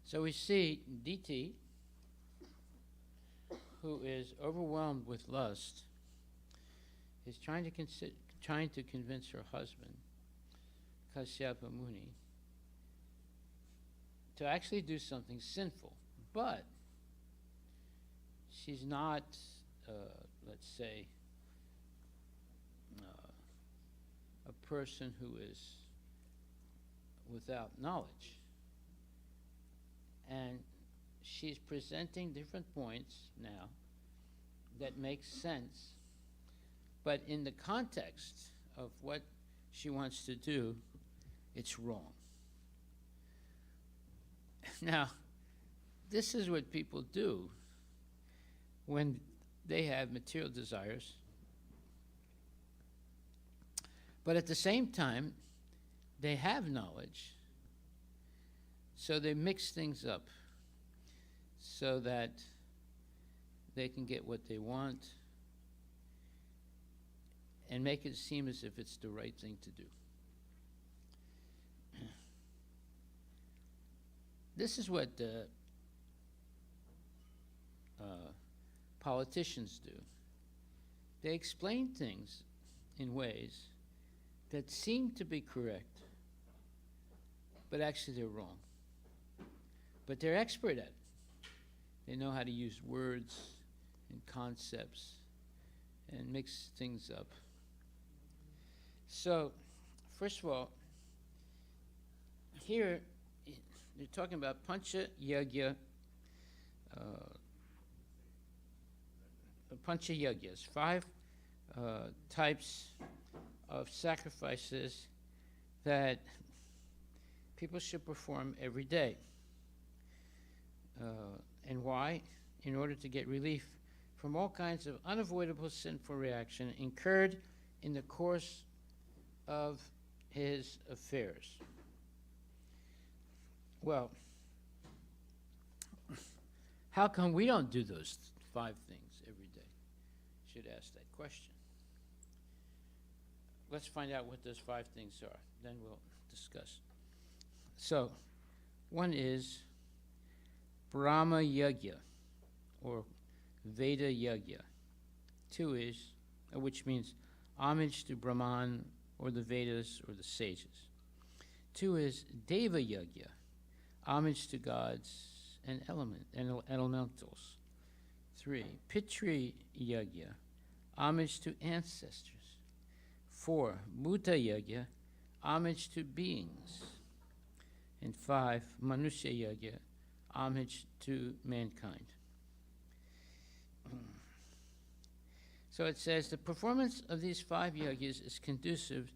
So we see Diti, who is overwhelmed with lust, is trying to convince her husband, Kasyapa Muni, to actually do something sinful. But she's not, let's say, a person who is without knowledge. And she's presenting different points now that make sense, but in the context of what she wants to do, it's wrong. Now, this is what people do when they have material desires, but at the same time, they have knowledge, so they mix things up so that they can get what they want and make it seem as if it's the right thing to do. This is what politicians do. They explain things in ways that seem to be correct, but actually they're wrong. but they're expert at it. They know how to use words and concepts and mix things up. So, first of all, here they're talking about Pancha Yagya, Pancha Yagyas, 5 types of sacrifices that people should perform every day. And why? In order to get relief from all kinds of unavoidable sinful reaction incurred in the course of his affairs. Well, how come we don't do those 5 things every day? Should ask that question. Let's find out what those 5 things are, then we'll discuss. So, one is Brahma Yagya, or Veda Yagya. 2 is, which means homage to Brahman, or the Vedas, or the sages. 2 is Deva Yagya, homage to gods and elementals. 3, Pitri Yagya, homage to ancestors. 4, Bhuta Yagya, homage to beings. And 5, Manusya Yagya, homage to mankind. So it says, the performance of these 5 yagyas is conducive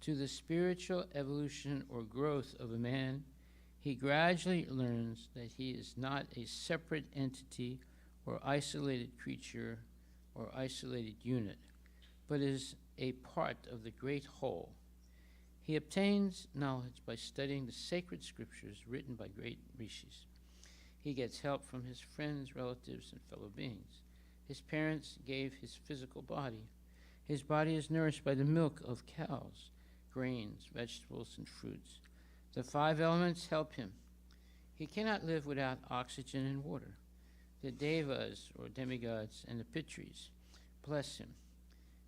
to the spiritual evolution or growth of a man. He gradually learns that he is not a separate entity or isolated creature or isolated unit, but is a part of the great whole. He obtains knowledge by studying the sacred scriptures written by great rishis. He gets help from his friends, relatives, and fellow beings. His parents gave his physical body. His body is nourished by the milk of cows, grains, vegetables, and fruits. The 5 elements help him. He cannot live without oxygen and water. The devas, or demigods, and the pitris bless him.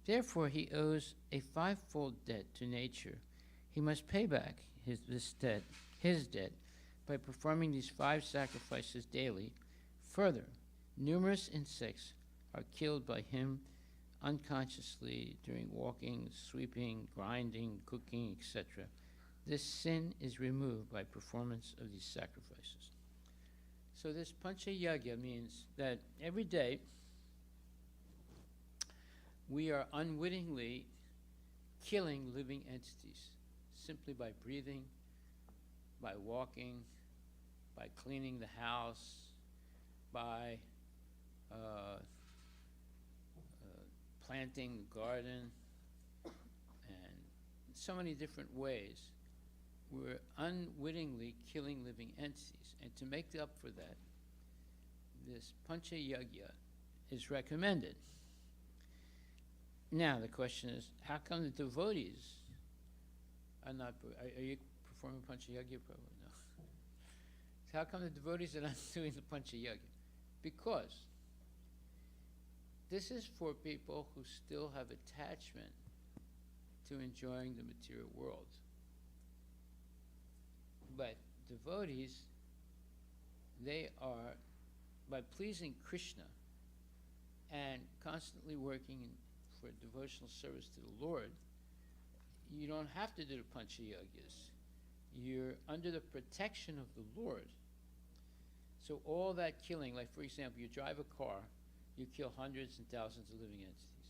Therefore, he owes a 5-fold debt to nature. He must pay back his debt, by performing these 5 sacrifices daily. Further, numerous insects are killed by him unconsciously during walking, sweeping, grinding, cooking, etc. This sin is removed by performance of these sacrifices. So this Pancha Yagya means that every day we are unwittingly killing living entities simply by breathing, by walking, by cleaning the house, by planting the garden, and so many different ways. We're unwittingly killing living entities. And to make up for that, this Pancha Yagya is recommended. Now the question is, how come the devotees are not, are you performing Pancha Yagya, Prabhu? No. So how come the devotees are not doing the Pancha Yagya? Because this is for people who still have attachment to enjoying the material world. But devotees, they are, by pleasing Krishna and constantly working for devotional service to the Lord, you don't have to do the Pancha Yagyas. You're under the protection of the Lord. So all that killing, like for example, you drive a car, you kill hundreds and thousands of living entities.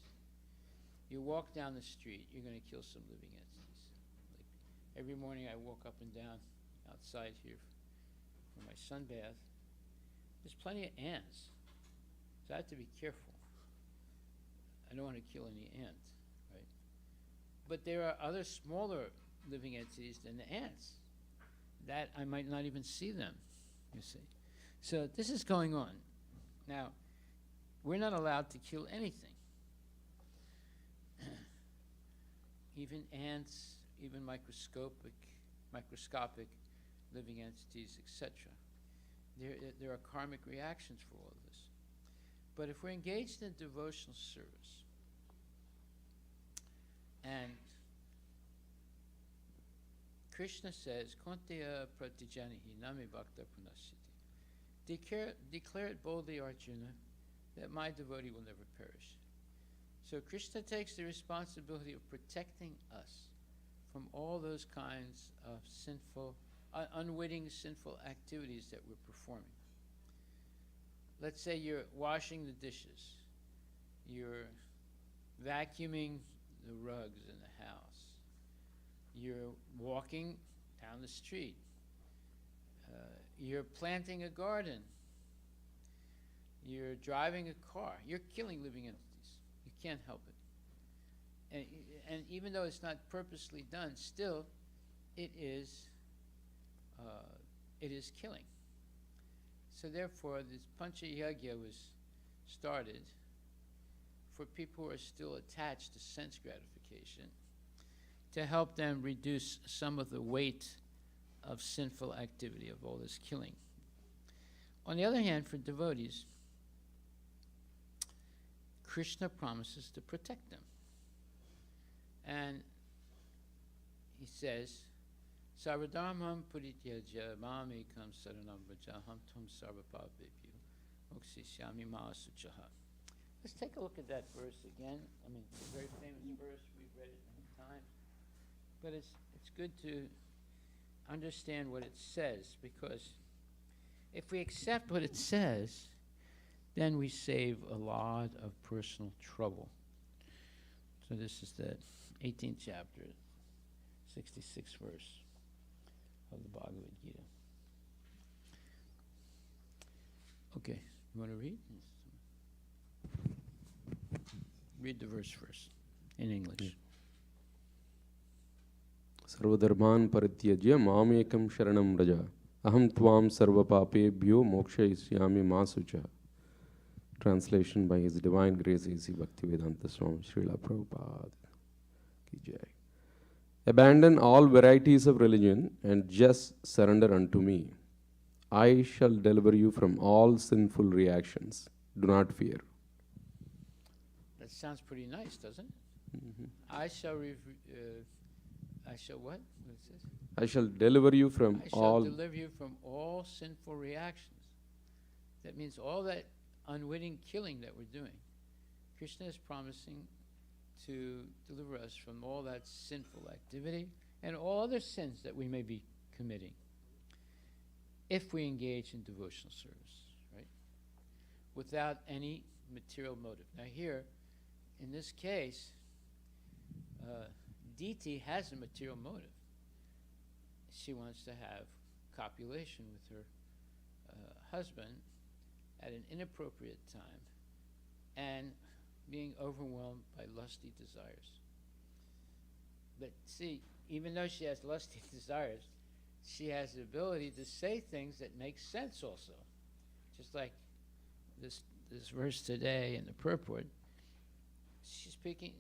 You walk down the street, you're going to kill some living entities. Like every morning I walk up and down outside here for my sunbath. There's plenty of ants, so I have to be careful. I don't want to kill any ant, right? But there are other smaller living entities than the ants that I might not even see them, you see. So this is going on. Now, we're not allowed to kill anything. Even ants, even microscopic living entities, etc. There are karmic reactions for all of this. But if we're engaged in devotional service, and Krishna says, Konteya pratijanihi nami bhakta punasiti. Declare it boldly, Arjuna, that my devotee will never perish. So Krishna takes the responsibility of protecting us from all those kinds of sinful, unwitting sinful activities that we're performing. Let's say you're washing the dishes, you're vacuuming the rugs in the house, you're walking down the street, you're planting a garden, you're driving a car, you're killing living entities. You can't help it. And even though it's not purposely done, still it is killing. So therefore, this Pancha Yagya was started for people who are still attached to sense gratification, to help them reduce some of the weight of sinful activity, of all this killing. On the other hand, for devotees, Krishna promises to protect them. And he says, Sarvadharmam Purityaja Mamekam Saranam Vrajaham Tum Sarvapapebhyo Mokshishyami Mahasuchaha. Let's take a look at that verse again. I mean, it's a very famous verse. We've read it many times. But it's good to understand what it says, because if we accept what it says, then we save a lot of personal trouble. So this is the 18th chapter, 66th verse of the Bhagavad Gita. Okay, you want to read? Read the verse first, in English. Sarvadharman parityajya mamekam sharanam raja aham tvam sarvapapebhyo mokshayishyami masucha. Translation by His Divine Grace A.C. Bhaktivedanta Swami Srila Prabhupada Ki Jai. Abandon all varieties of religion and just surrender unto me. I shall deliver you from all sinful reactions. Do not fear. That sounds pretty nice, doesn't it? Mm-hmm. I shall what? What it says? I shall deliver you from all. I shall deliver you from all sinful reactions. That means all that unwitting killing that we're doing. Krishna is promising to deliver us from all that sinful activity and all other sins that we may be committing if we engage in devotional service, right? Without any material motive. Now here, in this case, Diti has a material motive. She wants to have copulation with her husband at an inappropriate time and being overwhelmed by lusty desires. But see, even though she has lusty desires, she has the ability to say things that make sense also. Just like this verse today in the purport, she's speaking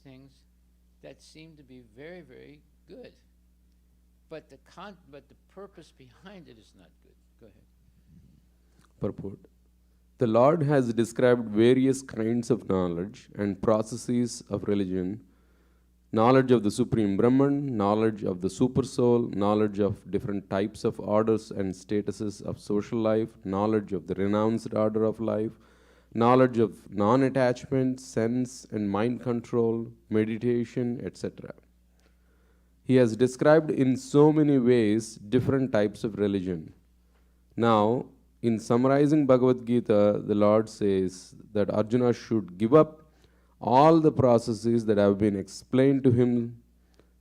things that seem to be very, very good. But the purpose behind it is not good. Go ahead. Purport. The Lord has described various kinds of knowledge and processes of religion: knowledge of the Supreme Brahman, knowledge of the Super Soul, knowledge of different types of orders and statuses of social life, knowledge of the renounced order of life, knowledge of non-attachment, sense and mind control, meditation, etc. He has described in so many ways different types of religion. Now, in summarizing Bhagavad Gita, the Lord says that Arjuna should give up all the processes that have been explained to him.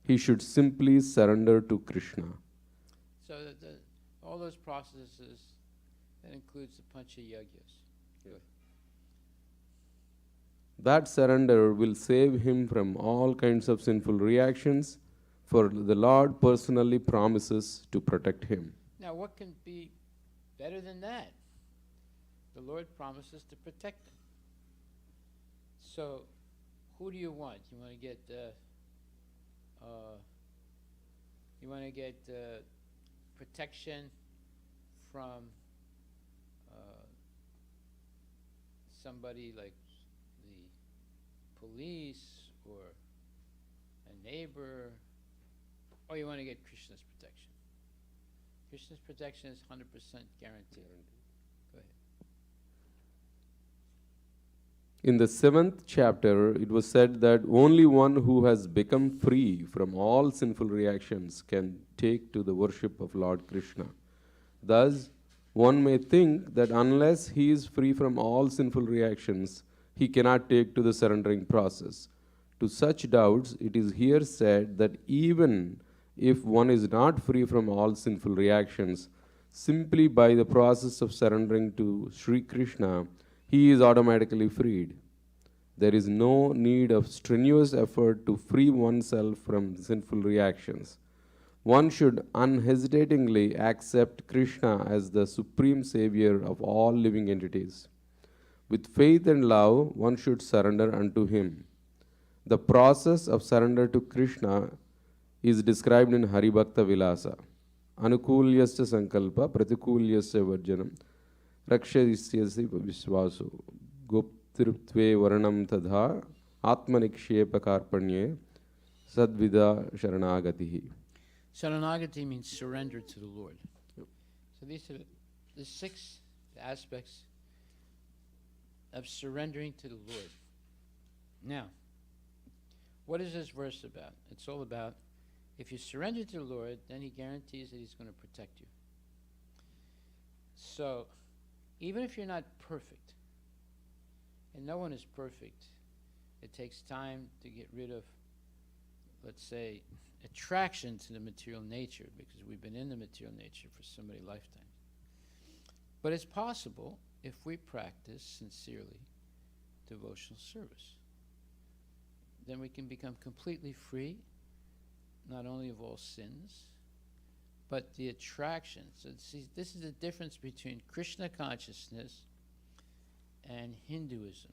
He should simply surrender to Krishna. So all those processes, that includes the Pancha Yagyas. That surrender will save him from all kinds of sinful reactions, for the Lord personally promises to protect him. Now, what can be better than that? The Lord promises to protect him. So, who do you want? You want to get protection from somebody like the police or a neighbor, or you want to get Krishna's protection? Krishna's protection is 100% guaranteed. Go ahead. In the 7th chapter, it was said that only one who has become free from all sinful reactions can take to the worship of Lord Krishna. Thus, one may think that unless he is free from all sinful reactions, he cannot take to the surrendering process. To such doubts, it is here said that even if one is not free from all sinful reactions, simply by the process of surrendering to Sri Krishna, he is automatically freed. There is no need of strenuous effort to free oneself from sinful reactions. One should unhesitatingly accept Krishna as the supreme savior of all living entities. With faith and love, one should surrender unto him. The process of surrender to Krishna is described in Haribhakta Vilasa. Anukulyasya sankalpa pratikulyasya varjanam rakshadisyasi visvaso goptirtve varanam tadha atmanikshepa karpanye sadvida sharanagatihi. Sharanagati means surrender to the Lord. So these are the 6 aspects of surrendering to the Lord. Now, what is this verse about? It's all about if you surrender to the Lord, then he guarantees that he's going to protect you. So, even if you're not perfect, and no one is perfect, it takes time to get rid of, let's say, attraction to the material nature, because we've been in the material nature for so many lifetimes. But it's possible if we practice sincerely devotional service. Then we can become completely free, not only of all sins, but the attraction. So see, this is the difference between Krishna consciousness and Hinduism.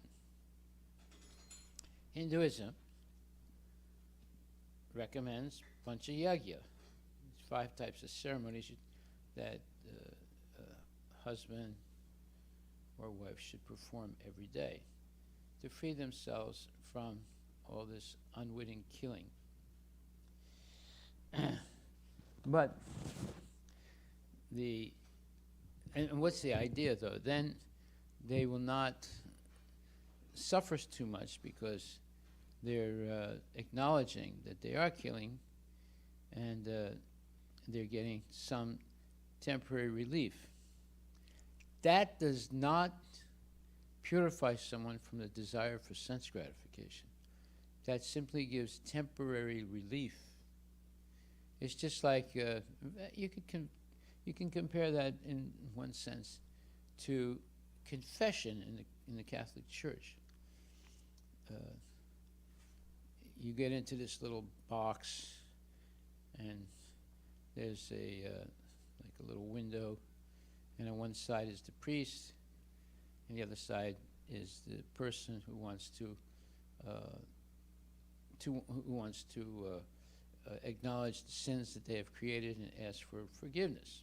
Hinduism recommends Panchayagya. There's 5 types of ceremonies that husband or wife should perform every day to free themselves from all this unwitting killing. But and what's the idea though? Then they will not suffer too much because they're acknowledging that they are killing, and they're getting some temporary relief. That does not purify someone from the desire for sense gratification. That simply gives temporary relief. It's just like you can compare that in one sense to confession in the Catholic Church. You get into this little box, and there's like a little window, and on one side is the priest, and the other side is the person who wants to acknowledge the sins that they have created and ask for forgiveness.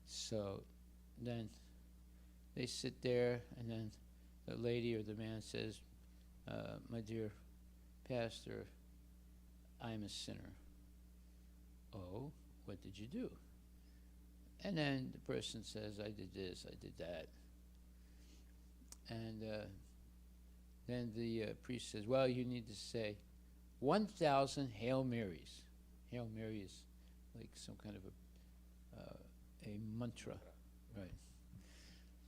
So then they sit there, and then the lady or the man says, my dear pastor, I'm a sinner. Oh, what did you do? And then the person says, I did this, I did that. And then the priest says, well, you need to say 1,000 Hail Marys. Hail Mary is like some kind of a mantra, right?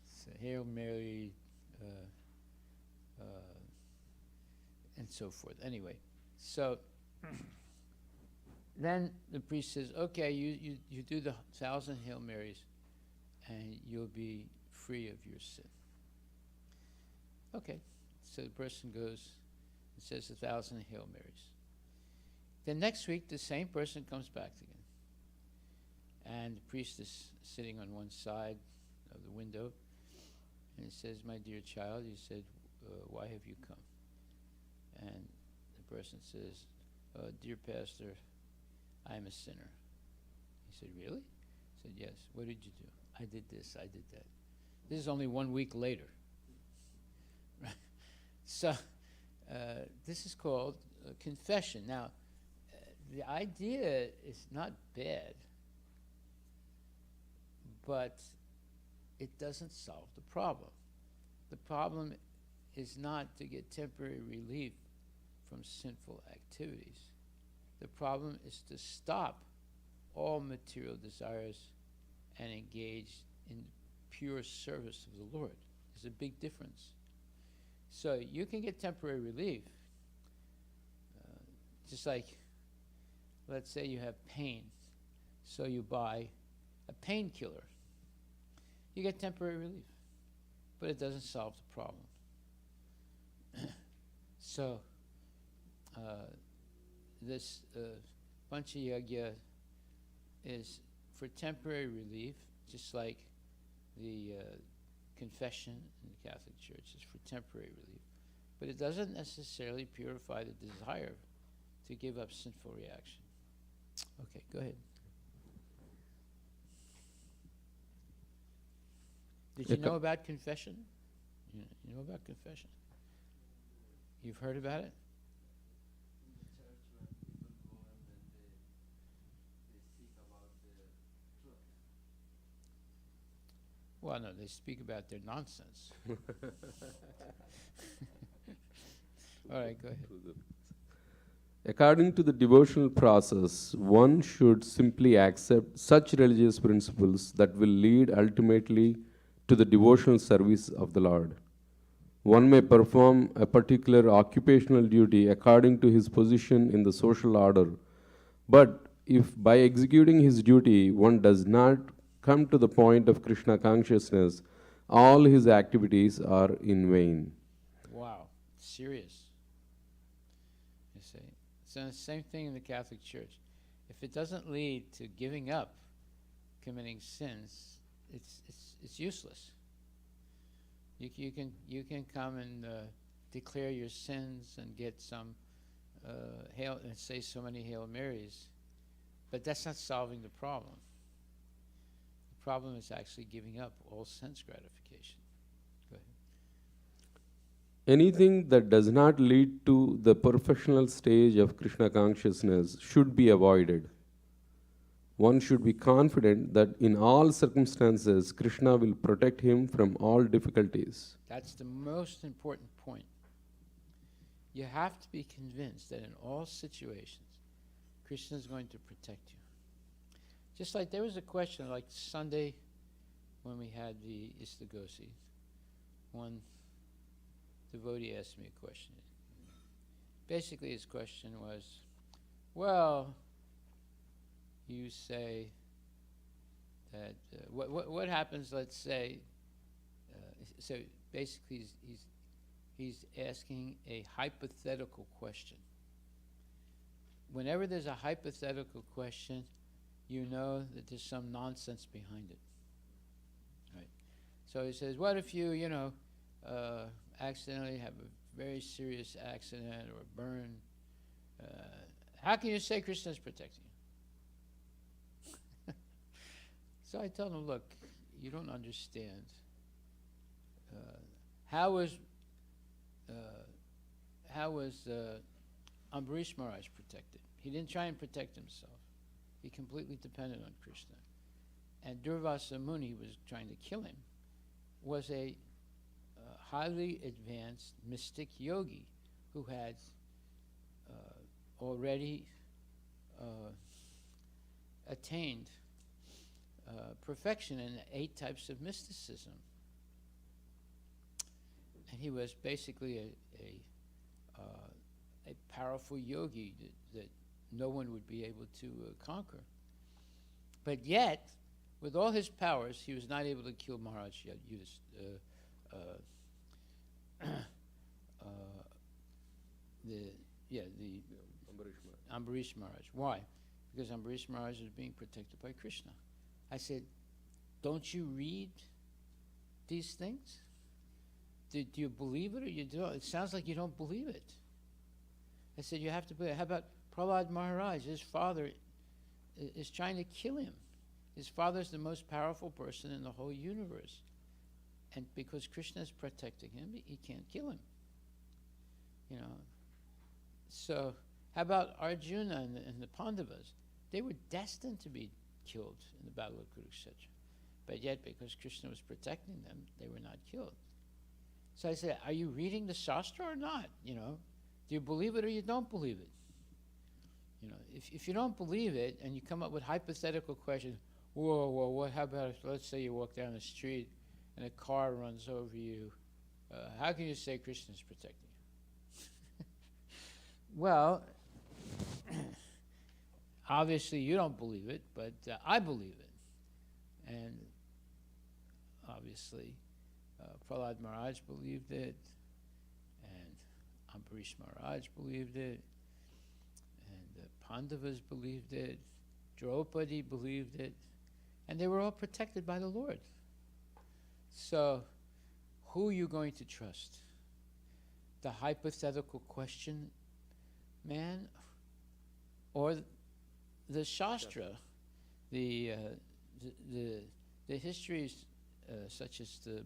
So Hail Mary, and so forth. Anyway, so then the priest says, okay, you do the 1,000 Hail Marys, and you'll be free of your sin. Okay, so the person goes and says 1,000 Hail Marys. Then next week, the same person comes back again. And the priest is sitting on one side of the window, and he says, my dear child, he said, why have you come? And the person says, dear pastor, I'm a sinner. He said, really? He said, yes. What did you do? I did this, I did that. This is only 1 week later. So this is called confession. Now, the idea is not bad. but it doesn't solve the problem. The problem is not to get temporary relief from sinful activities. The problem is to stop all material desires and engage in pure service of the Lord. There's a big difference. So you can get temporary relief, just like, let's say you have pain, so you buy a painkiller. You get temporary relief, but it doesn't solve the problem. So this Pancha Yagya is for temporary relief, just like the confession in the Catholic Church is for temporary relief. But it doesn't necessarily purify the desire to give up sinful reaction. Okay, go ahead. Did you know about confession? You know about confession? You've heard about it? Well, no, they speak about their nonsense. All right, go ahead. According to the devotional process, one should simply accept such religious principles that will lead ultimately to the devotional service of the Lord. One may perform a particular occupational duty according to his position in the social order, but if by executing his duty one does not come to the point of Krishna consciousness, all his activities are in vain. Wow, serious. You see, it's the same thing in the Catholic Church. If it doesn't lead to giving up committing sins, it's useless. You can come and declare your sins and get some and say so many Hail Marys, but that's not solving the problem. The problem is actually giving up all sense gratification. Go ahead. Anything that does not lead to the perfectional stage of Krishna consciousness should be avoided. One should be confident that in all circumstances, Krishna will protect him from all difficulties. That's the most important point. You have to be convinced that in all situations, Krishna is going to protect you. Just like there was a question, like Sunday when we had the Istagosi, one devotee asked me a question. Basically his question was, well, you say that what happens, let's say, so basically he's asking a hypothetical question. Whenever there's a hypothetical question, you know that there's some nonsense behind it. Right? So he says, what if you accidentally have a very serious accident or burn? How can you say Krishna is protecting you? So I told him, look, you don't understand. How was Ambarish Maharaj protected? He didn't try and protect himself. He completely depended on Krishna. And Durvasa Muni was trying to kill him, was a highly advanced mystic yogi who had already attained perfection in 8 types of mysticism. And he was basically a powerful yogi that no one would be able to conquer. But yet, with all his powers, he was not able to kill Maharaj Ambarish Maharaj. Why? Because Ambarish Maharaj was being protected by Krishna. I said, don't you read these things? Do you believe it or you don't? It sounds like you don't believe it. I said, you have to believe it. How about Prahlad Maharaj? His father is trying to kill him. His father is the most powerful person in the whole universe. And because Krishna is protecting him, he can't kill him. You know. So how about Arjuna and the Pandavas? They were destined to be killed in the Battle of Kurukshetra. but yet because Krishna was protecting them, they were not killed. So I said, are you reading the Shastra or not? Do you believe it or you don't believe it? If you don't believe it and you come up with hypothetical questions, what, how about if, let's say you walk down the street and a car runs over you, how can you say Krishna is protecting you? Well, obviously you don't believe it, but I believe it. And obviously Prahlad Maharaj believed it, and Ambarish Maharaj believed it, and the Pandavas believed it, Draupadi believed it, and they were all protected by the Lord. So who are you going to trust? The hypothetical question man, or the Shastra, the histories such as the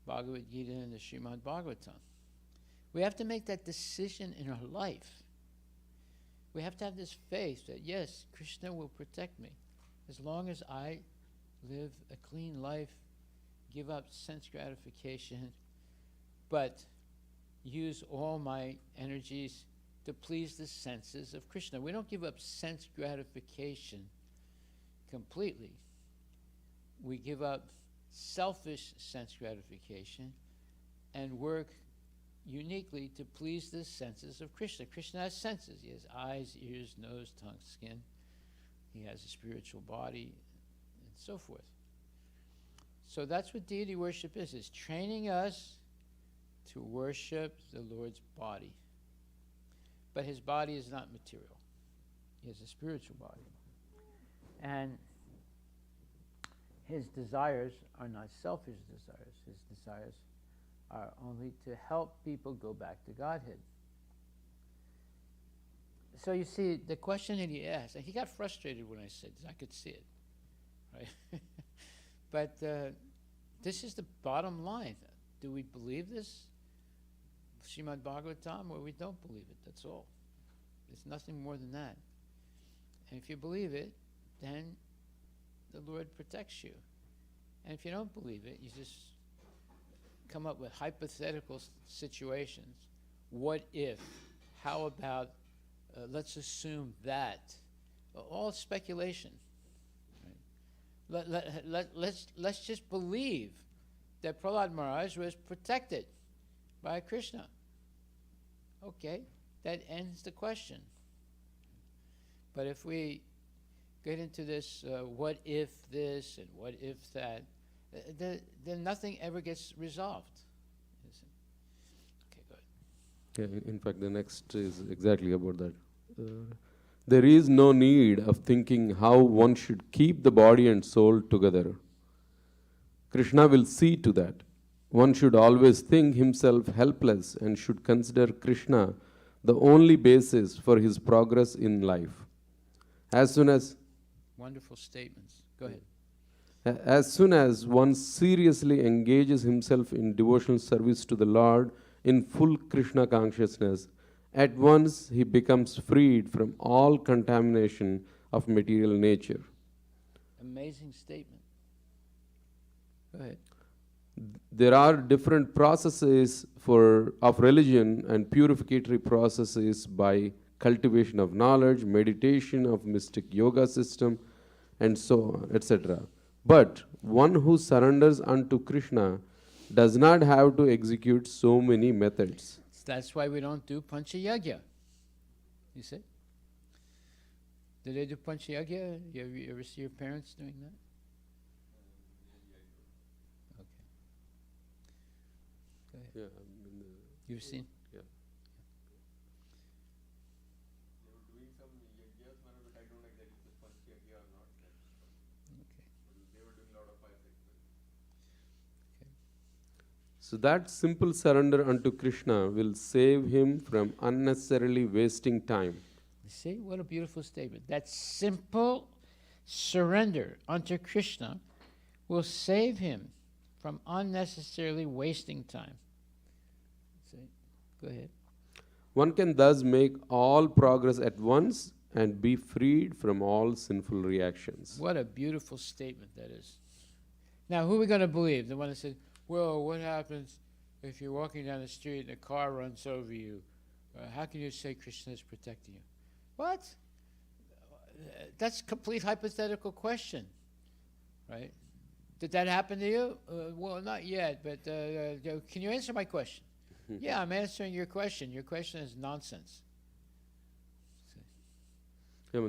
Bhagavad Gita and the Srimad Bhagavatam? We have to make that decision in our life. We have to have this faith that, yes, Krishna will protect me as long as I live a clean life, give up sense gratification, but use all my energies to please the senses of Krishna. We don't give up sense gratification completely. We give up selfish sense gratification and work uniquely to please the senses of Krishna. Krishna has senses. He has eyes, ears, nose, tongue, skin. He has a spiritual body, and so forth. So that's what deity worship is. It's training us to worship the Lord's body. But his body is not material. He has a spiritual body. And his desires are not selfish desires. His desires are only to help people go back to Godhead. So you see, the question that he asked, and he got frustrated when I said this, I could see it, right? But this is the bottom line. Do we believe this? Srimad Bhagavatam, or we don't believe it, that's all. It's nothing more than that. And if you believe it, then the Lord protects you. And if you don't believe it, you just come up with hypothetical situations. What if? How about? Let's assume that. All speculation. Right? Let's just believe that Prahlad Maharaj was protected by Krishna. Okay, that ends the question. But if we get into this, what if this and what if that, then nothing ever gets resolved. Okay, go ahead. Yeah, in fact, the next is exactly about that. There is no need of thinking how one should keep the body and soul together. Krishna will see to that. One should always think himself helpless and should consider Krishna the only basis for his progress in life. As soon as Wonderful statements. Go ahead. As soon as one seriously engages himself in devotional service to the Lord in full Krishna consciousness, at once he becomes freed from all contamination of material nature. Amazing statement. Go ahead. There are different processes of religion and purificatory processes by cultivation of knowledge, meditation of mystic yoga system, and so on, etc. But one who surrenders unto Krishna does not have to execute so many methods. That's why we don't do Panchayagya. You see? Do they do Panchayagya? You ever see your parents doing that? Okay. Go ahead. Yeah, You've seen? Yeah. They were doing some yagyas, but I don't know exactly if it's Panchayagya or not. Okay. They were doing a lot of fire sacrifice. So that simple surrender unto Krishna will save him from unnecessarily wasting time. You see, what a beautiful statement. That simple surrender unto Krishna will save him from unnecessarily wasting time. See? Go ahead. One can thus make all progress at once and be freed from all sinful reactions. What a beautiful statement that is. Now, who are we going to believe? The one that said, well, what happens if you're walking down the street and a car runs over you? How can you say Krishna is protecting you? What? That's a complete hypothetical question, right? Did that happen to you? Well, not yet, but can you answer my question? Yeah, I'm answering your question. Your question is nonsense. Yeah,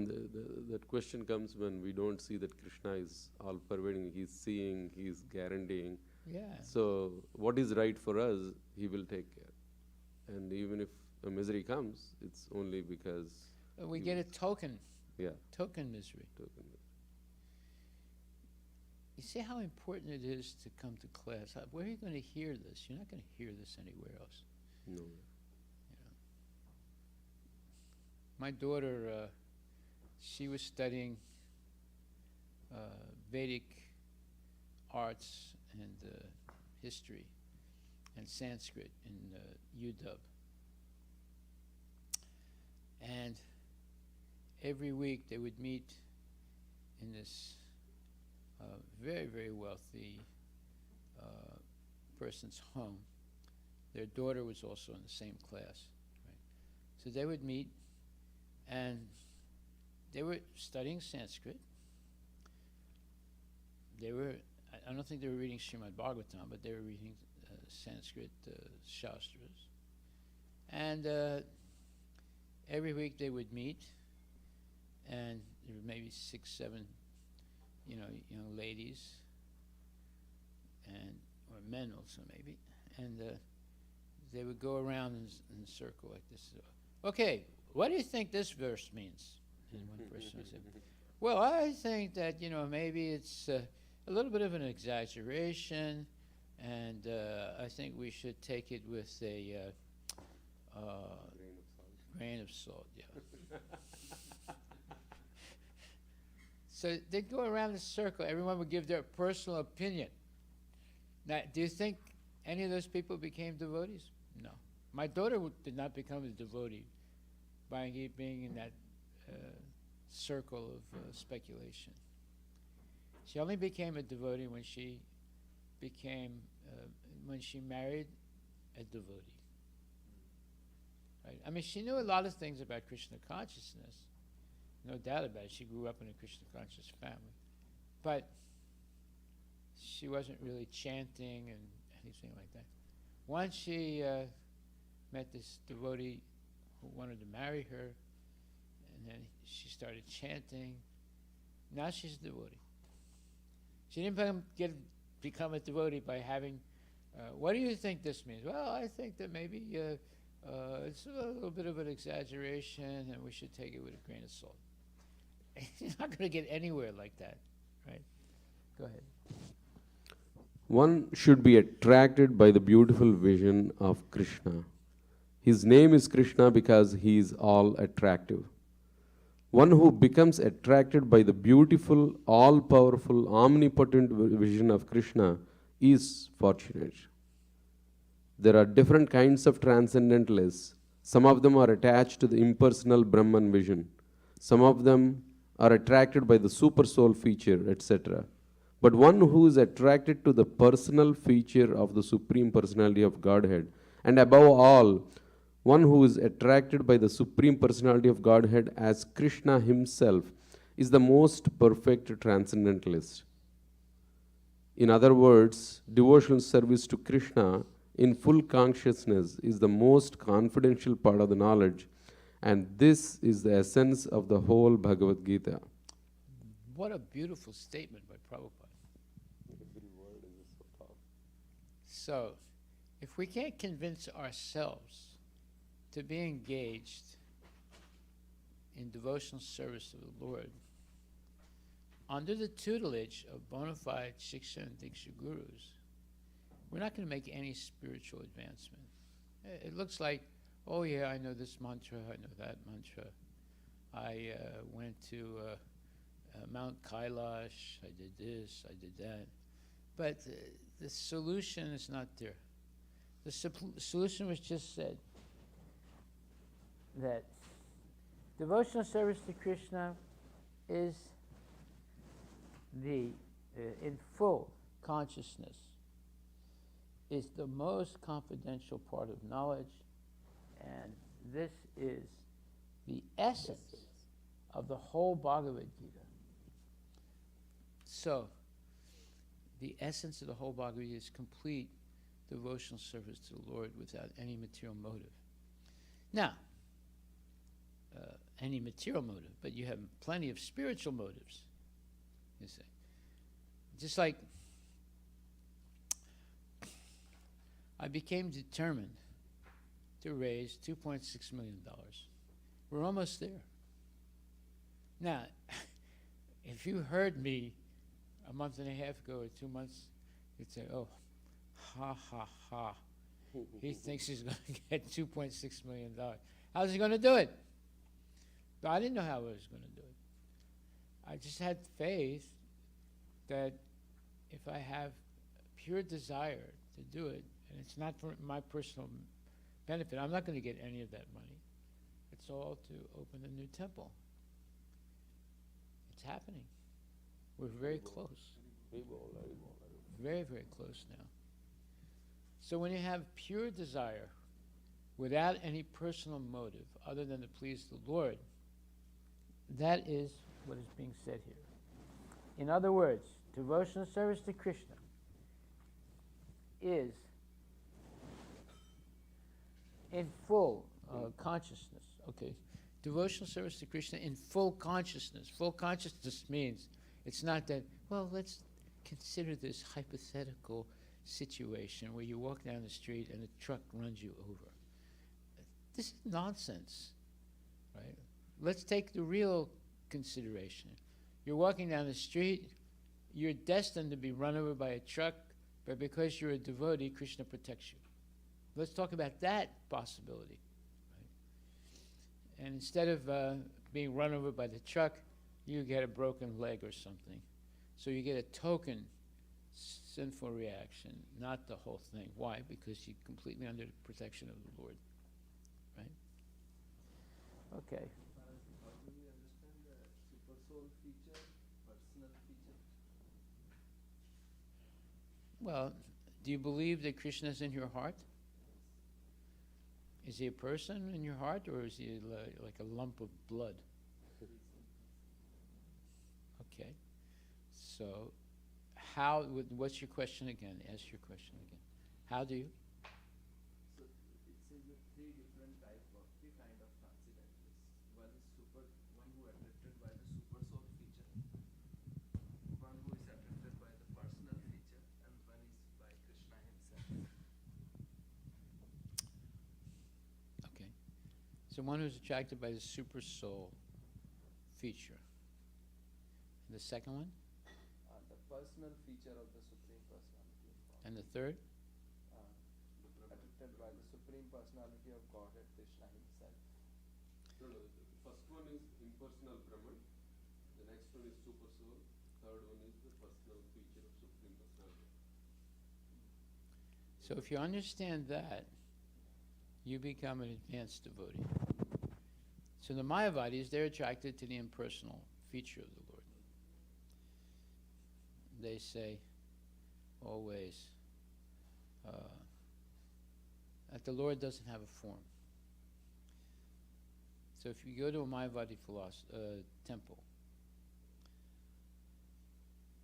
that question comes when we don't see that Krishna is all pervading. He's seeing, he's guaranteeing. Yeah. So what is right for us, he will take care. And even if a misery comes, it's only because we get a token. Yeah. Token misery. Token misery. You see how important it is to come to class. Where are you going to hear this? You're not going to hear this anywhere else. No. My daughter, she was studying Vedic arts and history and Sanskrit in UW. And every week they would meet in this very, very wealthy person's home. Their daughter was also in the same class. Right? So they would meet, and they were studying Sanskrit. They were, I don't think they were reading Srimad Bhagavatam, but they were reading Sanskrit Shastras. And every week they would meet, and there were maybe 6, 7 young ladies, or men also maybe, and they would go around in a circle like this. Okay, what do you think this verse means? And one person would say, well, I think that, maybe it's a little bit of an exaggeration, and I think we should take it with a grain of salt, yeah. So they'd go around the circle. Everyone would give their personal opinion. Now, do you think any of those people became devotees? No. My daughter did not become a devotee by being in that circle of speculation. She only became a devotee when she married a devotee. Right? I mean, she knew a lot of things about Krishna consciousness. No doubt about it. She grew up in a Krishna conscious family. But she wasn't really chanting and anything like that. Once she met this devotee who wanted to marry her, and then she started chanting. Now she's a devotee. She didn't become a devotee by having, what do you think this means? Well, I think that maybe it's a little bit of an exaggeration and we should take it with a grain of salt. You're not going to get anywhere like that, right? Go ahead. One should be attracted by the beautiful vision of Krishna. His name is Krishna because he is all attractive. One who becomes attracted by the beautiful, all-powerful, omnipotent vision of Krishna is fortunate. There are different kinds of transcendentalists. Some of them are attached to the impersonal Brahman vision. Some of them are attracted by the super soul feature, etc. But one who is attracted to the personal feature of the Supreme Personality of Godhead, and above all, one who is attracted by the Supreme Personality of Godhead as Krishna himself, is the most perfect transcendentalist. In other words, devotional service to Krishna in full consciousness is the most confidential part of the knowledge, and this is the essence of the whole Bhagavad Gita. What a beautiful statement by Prabhupada. So, if we can't convince ourselves to be engaged in devotional service to the Lord under the tutelage of bona fide Shiksha and Diksha gurus, we're not going to make any spiritual advancement. It looks like, oh yeah, I know this mantra, I know that mantra. I went to Mount Kailash, I did this, I did that. But the solution is not there. The solution was just said that devotional service to Krishna is in full consciousness is the most confidential part of knowledge, and this is the essence of the whole Bhagavad Gita. So, the essence of the whole Bhagavad Gita is complete devotional service to the Lord without any material motive. Now, any material motive, but you have plenty of spiritual motives, you see. Just like I became determined to raise $2.6 million. We're almost there. Now, if you heard me a month and a half ago or 2 months, you'd say, oh, ha, ha, ha. He thinks he's going to get $2.6 million. How's he going to do it? But I didn't know how I was going to do it. I just had faith that if I have pure desire to do it, and it's not for my personal benefit, I'm not going to get any of that money. It's all to open a new temple. It's happening. We're very close. Very, very close now. So when you have pure desire without any personal motive other than to please the Lord, that is what is being said here. In other words, devotional service to Krishna is in full consciousness. Okay, devotional service to Krishna in full consciousness. Full consciousness means it's not that, well, let's consider this hypothetical situation where you walk down the street and a truck runs you over. This is nonsense, right? Let's take the real consideration. You're walking down the street, you're destined to be run over by a truck, but because you're a devotee, Krishna protects you. Let's talk about that possibility. Right? And instead of being run over by the truck, you get a broken leg or something. So you get a token sinful reaction, not the whole thing. Why? Because you're completely under the protection of the Lord. Right? Okay. How do we understand the super soul feature, personal feature? Well, do you believe that Krishna is in your heart? Is he a person in your heart, or is he like a lump of blood? Okay. So, what's your question again? Ask your question again. How do you? So it says the three different kind of transcendentalists. One who attracted by the super soul feature, one who is attracted by the personal feature, and one is by Krishna himself. Okay. So one who's attracted by the super soul feature. And the second one? The personal feature of the Supreme Personality of God. And the third? Attracted by the Supreme Personality of Godhead, Krishna himself. No, the first one is impersonal Brahman, the next one is super soul, third one is the personal feature of Supreme Personality. So if you understand that, you become an advanced devotee. So the Mayavadis, they're attracted to the impersonal feature of the Lord. They say always that the Lord doesn't have a form. So if you go to a Mayavadi temple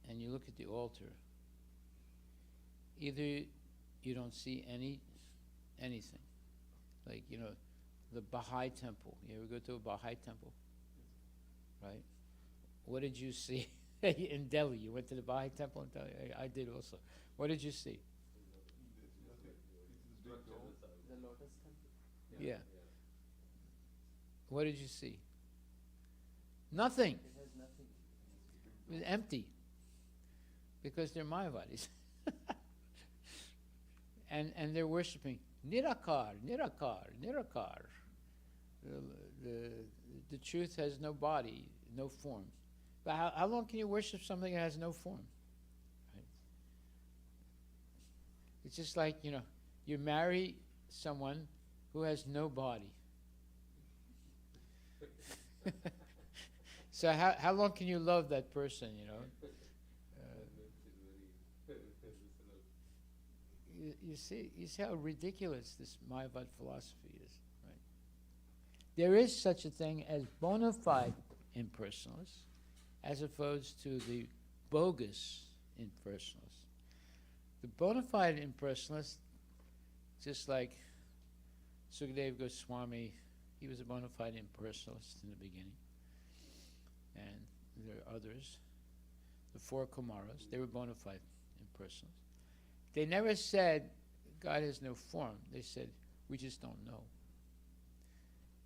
and you look at the altar, either you don't see anything. Like, the Baha'i temple. You ever go to a Baha'i temple? Right? What did you see in Delhi? You went to the Baha'i temple in Delhi? I did also. What did you see? The Lotus Temple. Yeah. What did you see? Nothing. It has nothing. It was empty. Because they're Mayavadis. and they're worshiping Nirakar, Nirakar, Nirakar. The truth has no body, no form. But how long can you worship something that has no form? Right? It's just like, you marry someone who has no body. So how long can you love that person, you see how ridiculous this Mayavad philosophy is, right? There is such a thing as bona fide impersonalists, as opposed to the bogus impersonalists. The bona fide impersonalist, just like Sukadeva Goswami, he was a bona fide impersonalist in the beginning, and there are others. The four Kumaras, they were bona fide impersonalists. They never said God has no form. They said we just don't know,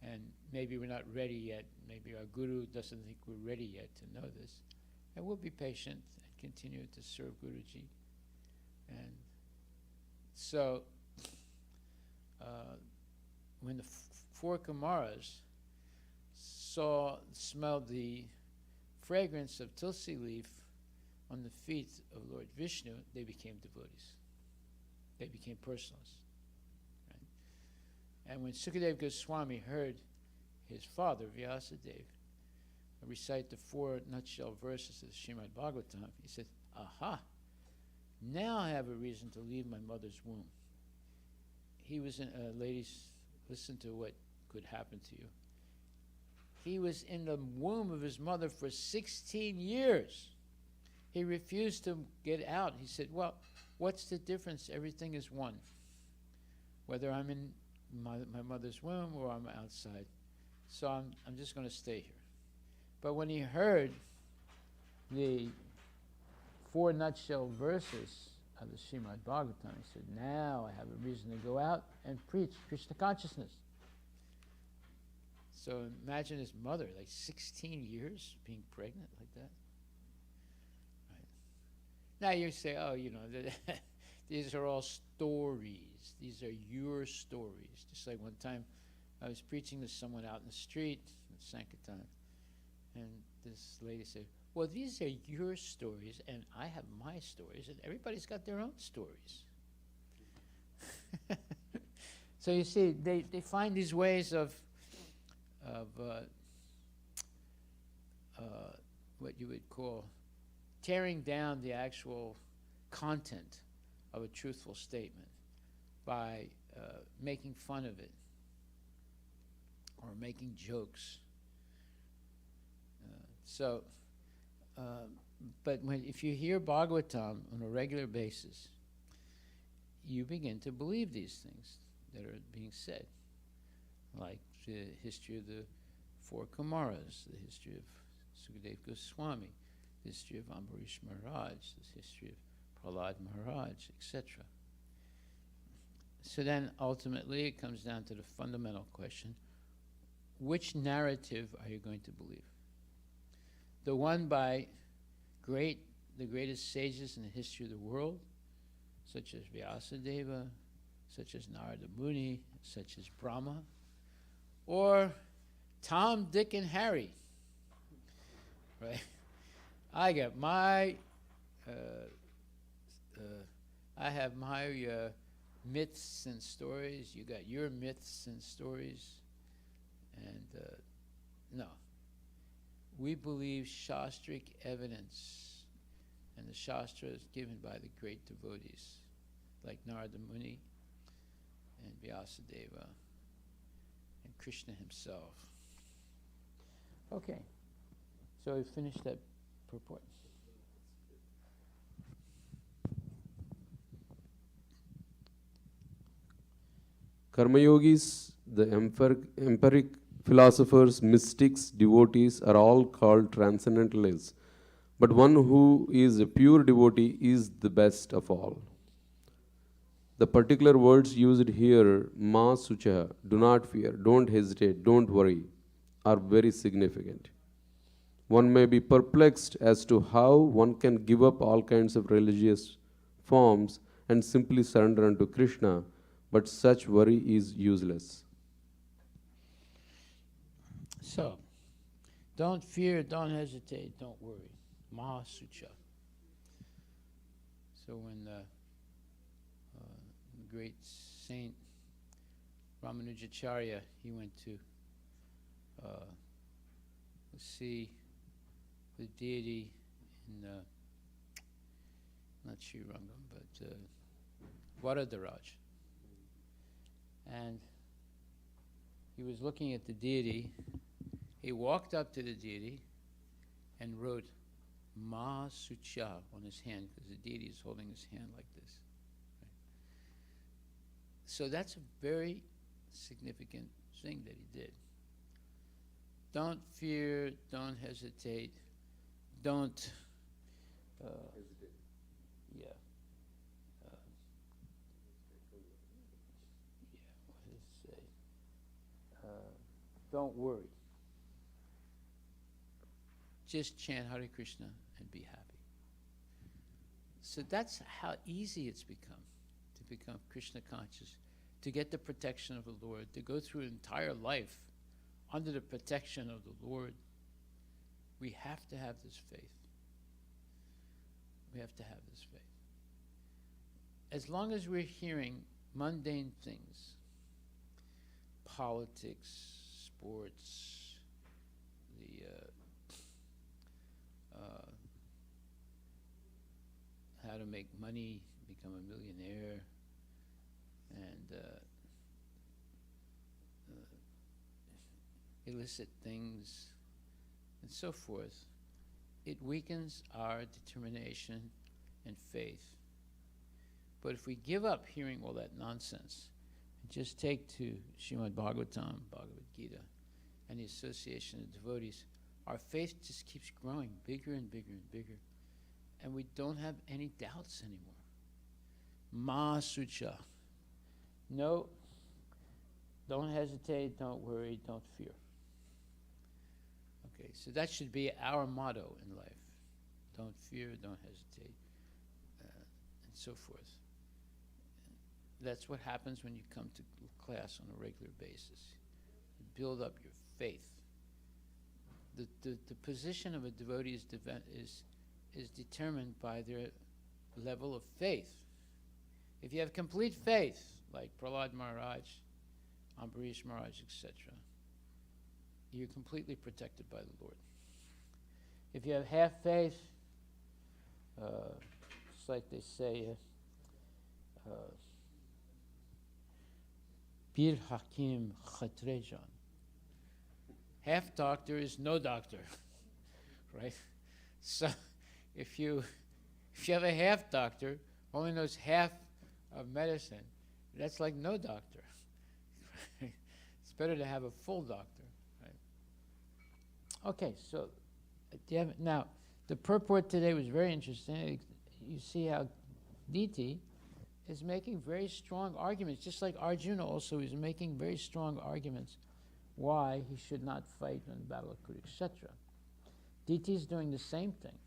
and maybe we're not ready yet. Maybe our guru doesn't think we're ready yet to know this, and we'll be patient and continue to serve Guruji. And so, when the four Kumaras smelled the fragrance of tulsi leaf on the feet of Lord Vishnu, they became devotees. They became personalists. Right? And when Sukadeva Goswami heard his father, Vyasadeva, recite the 4 nutshell verses of the Srimad Bhagavatam, he said, aha, now I have a reason to leave my mother's womb. He was in, ladies, listen to what could happen to you. He was in the womb of his mother for 16 years. He refused to get out. He said, well, what's the difference? Everything is one. Whether I'm in my mother's womb or I'm outside. So I'm just going to stay here. But when he heard the 4 nutshell verses of the Srimad Bhagavatam, he said, now I have a reason to go out and preach Krishna consciousness. So imagine his mother, like 16 years being pregnant like that. Right. Now you say, oh, you know, these are all stories. These are your stories. Just like one time I was preaching to someone out in the street in Sankirtan, and this lady said, well, these are your stories, and I have my stories, and everybody's got their own stories. So you see, they find these ways of what you would call tearing down the actual content of a truthful statement by making fun of it or making jokes. But if you hear Bhagavatam on a regular basis, you begin to believe these things that are being said, like the history of the 4 Kumaras, the history of Sukadeva Goswami, the history of Ambarish Maharaj, the history of Prahlad Maharaj, etc. So then ultimately it comes down to the fundamental question, which narrative are you going to believe? The one by the greatest sages in the history of the world, such as Vyasadeva, such as Narada Muni, such as Brahma, or Tom, Dick, and Harry, right? I got my, I have my myths and stories. You got your myths and stories, and no. We believe Shastric evidence, and the Shastra is given by the great devotees, like Narada Muni and Vyasadeva and Krishna himself. Okay, so we finished that purport. Karma yogis, the empiric philosophers, mystics, devotees are all called transcendentalists, but one who is a pure devotee is the best of all. The particular words used here, ma sucha, do not fear, don't hesitate, don't worry, are very significant. One may be perplexed as to how one can give up all kinds of religious forms and simply surrender unto Krishna, but such worry is useless. So, don't fear, don't hesitate, don't worry. Mahasucha. So when the great saint Ramanujacharya, he went to see the deity in, not Srirangam, but Varadaraj. And he was looking at the deity. He walked up to the deity and wrote Ma Sucha on his hand, because the deity is holding his hand like this. Right? So that's a very significant thing that he did. Don't fear, don't hesitate, don't hesitate. Yeah. What does it say? Don't worry. Just chant Hare Krishna and be happy. So that's how easy it's become to become Krishna conscious, to get the protection of the Lord, to go through an entire life under the protection of the Lord. We have to have this faith. We have to have this faith. As long as we're hearing mundane things, politics, sports, how to make money, become a millionaire, and illicit things, and so forth, it weakens our determination and faith. But if we give up hearing all that nonsense and just take to Srimad Bhagavatam, Bhagavad Gita, and the association of devotees, our faith just keeps growing bigger and bigger and bigger, and we don't have any doubts anymore. Ma Sucha. No, don't hesitate, don't worry, don't fear. Okay, so that should be our motto in life. Don't fear, don't hesitate, and so forth. That's what happens when you come to class on a regular basis. You build up your faith. The position of a devotee is determined by their level of faith. If you have complete faith, like Prahlad Maharaj, Ambarish Maharaj, etc., you're completely protected by the Lord. If you have half faith, it's like they say, Bir Hakim Khatrejan. Half doctor is no doctor, right? So if you have a half doctor, only knows half of medicine, that's like no doctor. It's better to have a full doctor, right? Okay, so now the purport today was very interesting. You see how Diti is making very strong arguments, just like Arjuna also is making very strong arguments why he should not fight in the Battle of Kurukshetra. Diti is doing the same thing.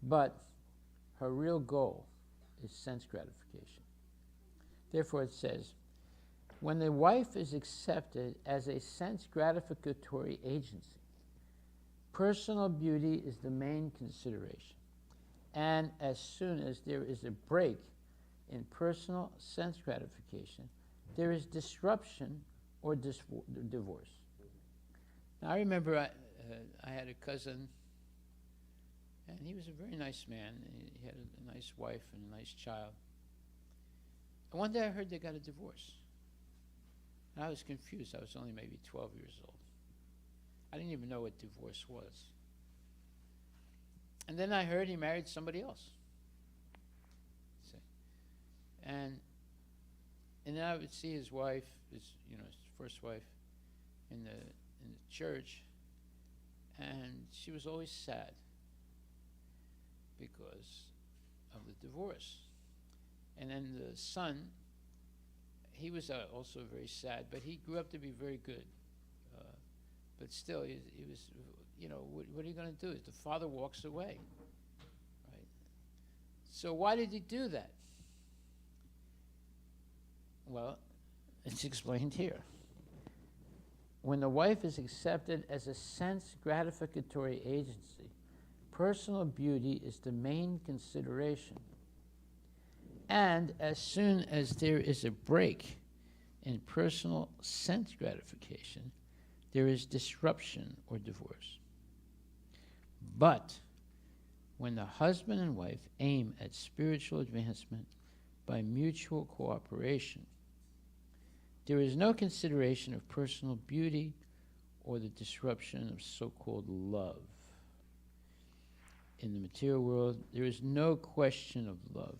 But her real goal is sense gratification. Therefore it says, when the wife is accepted as a sense gratificatory agency, personal beauty is the main consideration. And as soon as there is a break in personal sense gratification, there is disruption or divorce. Now, I remember I had a cousin, and he was a very nice man. He had a nice wife and a nice child. And one day I heard they got a divorce. And I was confused. I was only maybe 12 years old. I didn't even know what divorce was. And then I heard he married somebody else. See? And then I would see his wife, his first wife, in the church, and she was always sad because of the divorce. And then the son, he was also very sad, but he grew up to be very good. But still, he was, what are you going to do? The father walks away, right? So why did he do that? Well, it's explained here. When the wife is accepted as a sense gratificatory agency, personal beauty is the main consideration. And as soon as there is a break in personal sense gratification, there is disruption or divorce. But when the husband and wife aim at spiritual advancement by mutual cooperation. There is no consideration of personal beauty or the disruption of so-called love. In the material world, there is no question of love.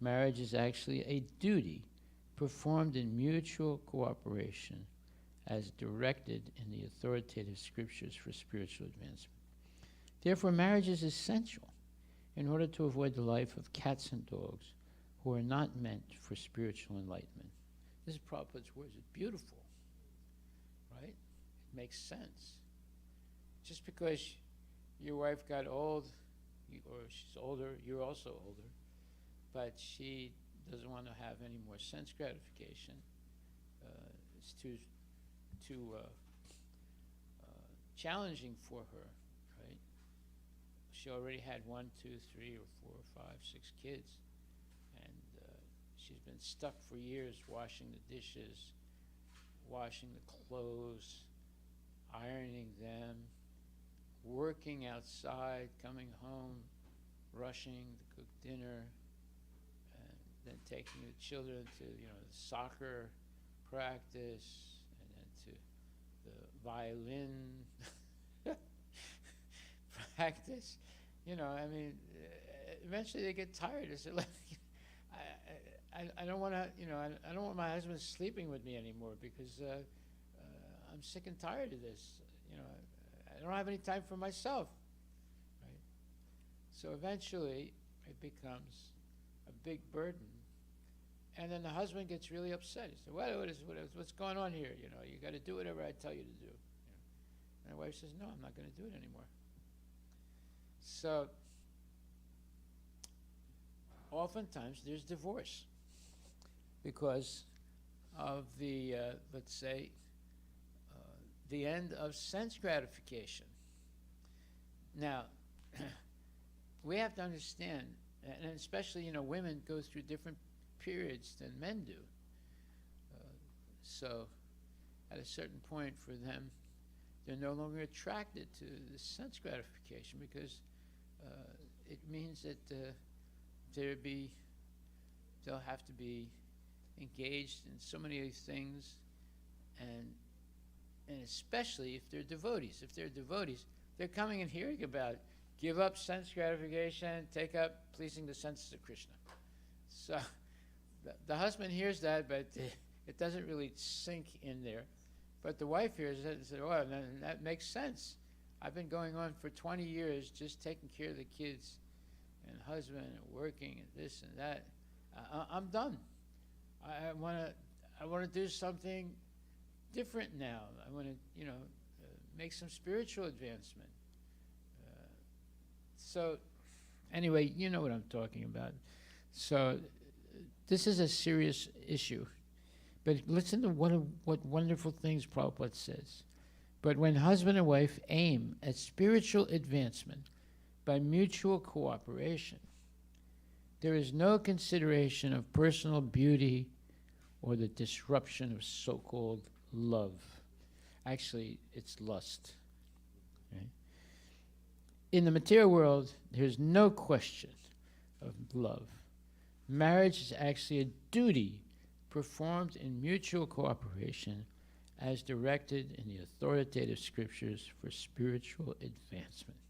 Marriage is actually a duty performed in mutual cooperation as directed in the authoritative scriptures for spiritual advancement. Therefore, marriage is essential in order to avoid the life of cats and dogs who are not meant for spiritual enlightenment. This is Prabhupada's words. It's beautiful, right? It makes sense. Just because your wife got old, or she's older, you're also older, but she doesn't want to have any more sense gratification. It's too challenging for her, right? She already had 1, 2, 3, or 4, 5, 6 kids, and she's been stuck for years washing the dishes, washing the clothes, ironing them, working outside, coming home, rushing to cook dinner, and then taking the children to the soccer practice, and then to the violin practice. Eventually they get tired. They say, I don't want to, I don't want my husband sleeping with me anymore because I'm sick and tired of this. I don't have any time for myself, right? So eventually it becomes a big burden. And then the husband gets really upset. He says, what's going on here? You got to do whatever I tell you to do. And the wife says, no, I'm not going to do it anymore. So oftentimes there's divorce because of the, let's say, the end of sense gratification. Now, we have to understand, and especially, women go through different periods than men do. So at a certain point for them, they're no longer attracted to the sense gratification because it means that they'll have to be engaged in so many things, and especially if they're devotees. If they're devotees, they're coming and hearing about give up sense gratification, take up pleasing the senses of Krishna. So the husband hears that, but it doesn't really sink in there. But the wife hears it and says, well, that makes sense. I've been going on for 20 years just taking care of the kids and husband and working and this and that. I'm done. I want to do something different now. I want to, make some spiritual advancement. So, anyway, you know what I'm talking about. So, this is a serious issue. But listen to what wonderful things Prabhupada says. But when husband and wife aim at spiritual advancement by mutual cooperation, there is no consideration of personal beauty or the disruption of so-called love. Actually, it's lust. Right? In the material world, there's no question of love. Marriage is actually a duty performed in mutual cooperation as directed in the authoritative scriptures for spiritual advancement.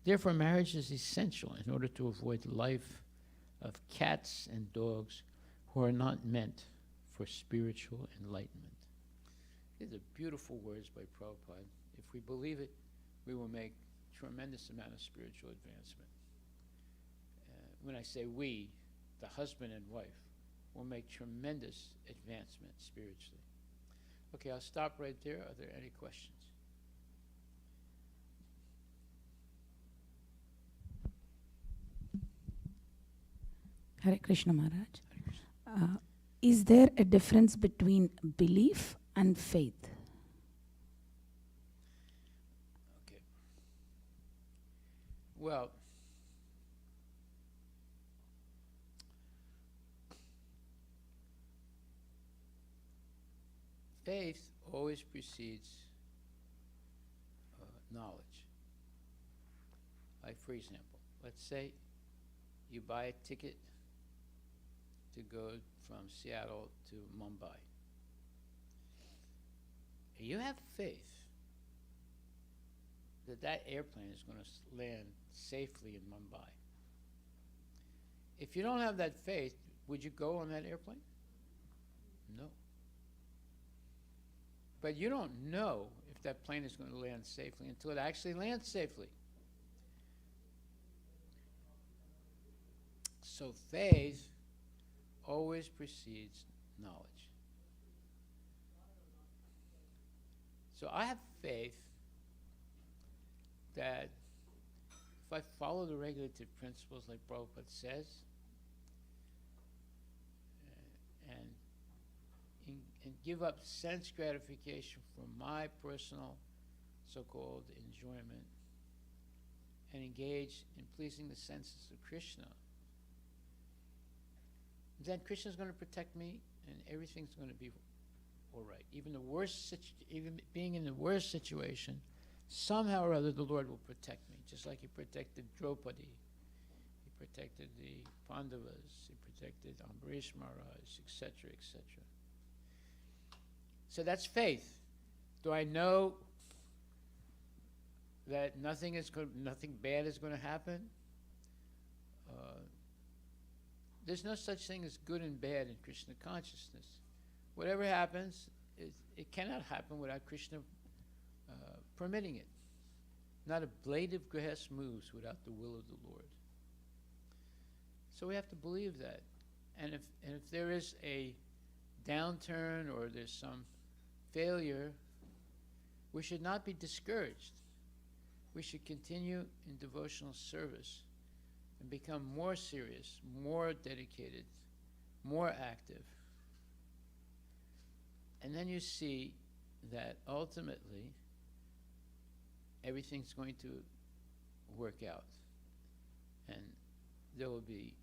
Therefore, marriage is essential in order to avoid the life of cats and dogs who are not meant for spiritual enlightenment. These are beautiful words by Prabhupada. If we believe it, we will make tremendous amount of spiritual advancement. When I say we, the husband and wife, will make tremendous advancement spiritually. Okay, I'll stop right there. Are there any questions? Hare Krishna Maharaj. Is there a difference between belief and faith? Okay. Well, faith always precedes knowledge. Like, for example, let's say you buy a ticket to go from Seattle to Mumbai. You have faith that that airplane is going to land safely in Mumbai. If you don't have that faith, would you go on that airplane? No. But you don't know if that plane is going to land safely until it actually lands safely. So faith always precedes knowledge. So I have faith that if I follow the regulative principles like Prabhupada says, and give up sense gratification for my personal so-called enjoyment and engage in pleasing the senses of Krishna, then Krishna is going to protect me and everything's going to be all right. Even being in the worst situation, somehow or other the Lord will protect me, just like he protected Draupadi. He protected the Pandavas. He protected Ambarish Maharaj, etc., etc. So that's faith. Do I know that nothing bad is going to happen? There's no such thing as good and bad in Krishna consciousness. Whatever happens, it cannot happen without Krishna permitting it. Not a blade of grass moves without the will of the Lord. So we have to believe that. And if there is a downturn or there's some failure, we should not be discouraged. We should continue in devotional service and become more serious, more dedicated, more active. And then you see that ultimately everything's going to work out. And there will be,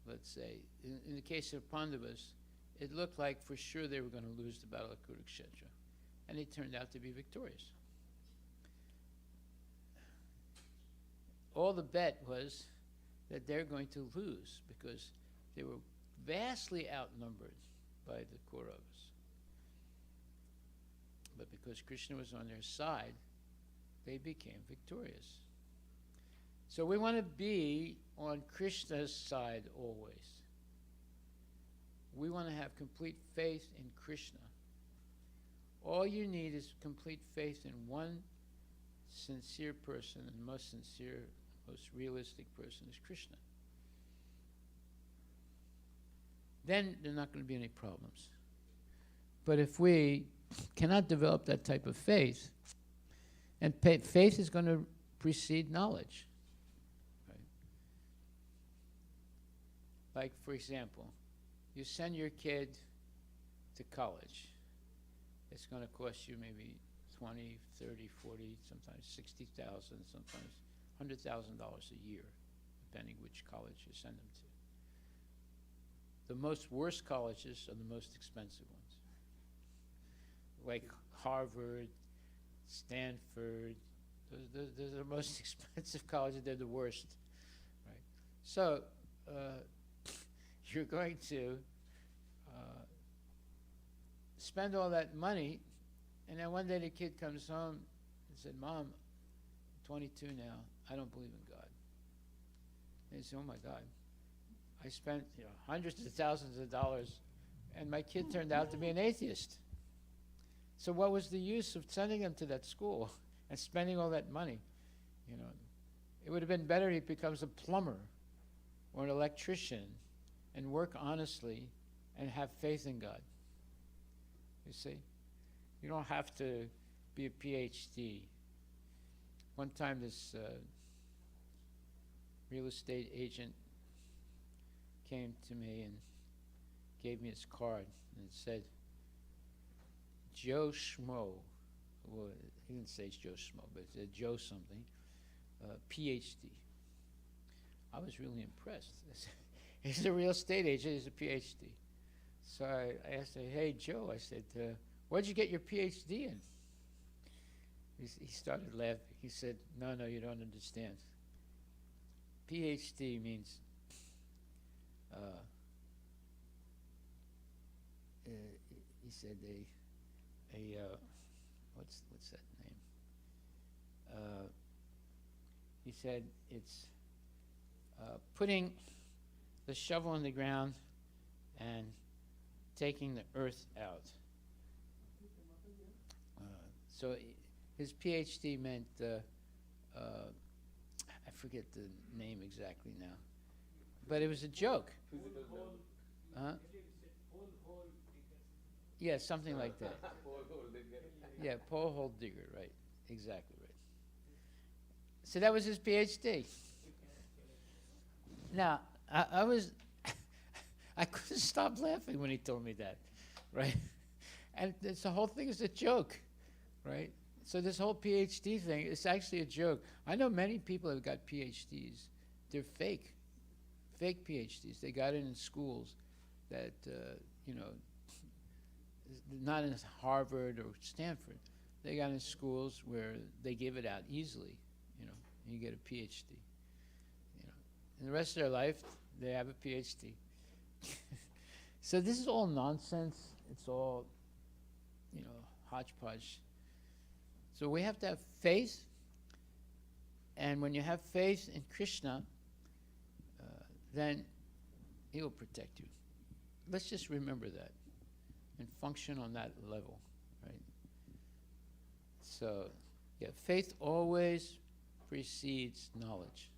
let's say, in the case of Pandavas, it looked like for sure they were going to lose the battle of Kurukshetra. And they turned out to be victorious. All the bet was that they're going to lose because they were vastly outnumbered by the Kauravas. But because Krishna was on their side, they became victorious. So we want to be on Krishna's side always. We want to have complete faith in Krishna. All you need is complete faith in one sincere person, and the most sincere, most realistic person is Krishna. Then there are not going to be any problems. But if we cannot develop that type of faith, and faith is going to precede knowledge. Right? Like, for example, you send your kid to college. It's going to cost you maybe $20, $30, $40, sometimes $60,000, sometimes $100,000 a year, depending which college you send them to. The most worst colleges are the most expensive ones, like Harvard, Stanford. Those are the most expensive colleges. They're the worst, right? So you're going to spend all that money, and then one day the kid comes home and said, "Mom, I'm 22 now. I don't believe in God." And he said, "Oh my God, I spent hundreds of thousands of dollars, and my kid turned out to be an atheist. So what was the use of sending him to that school and spending all that money? It would have been better he becomes a plumber or an electrician and work honestly and have faith in God." You see? You don't have to be a PhD. One time this real estate agent came to me and gave me his card, and it said, Joe Schmo. Well, he didn't say it's Joe Schmo, but it said Joe something, PhD. I was really impressed. He's a real estate agent, he's a PhD. So I asked him, "Hey, Joe," I said, "where'd you get your PhD in?" He started laughing. he said, no, you don't understand. PhD means he said what's that name? He said it's putting the shovel in the ground and taking the earth out. So his PhD meant, I forget the name exactly now, but it was a joke. Huh? Yeah, something like that. Yeah, pole hole digger, right. Exactly right. So that was his PhD. Now, I was, I couldn't stop laughing when he told me that, right? And the whole thing is a joke, right? So this whole PhD thing is actually a joke. I know many people have got PhDs. They're fake PhDs. They got it in schools that, not in Harvard or Stanford. They got in schools where they give it out easily, and you get a PhD. And the rest of their life, they have a PhD. So this is all nonsense. It's all, hodgepodge. So we have to have faith, and when you have faith in Krishna, then he will protect you. Let's just remember that and function on that level, right? So, yeah, faith always precedes knowledge.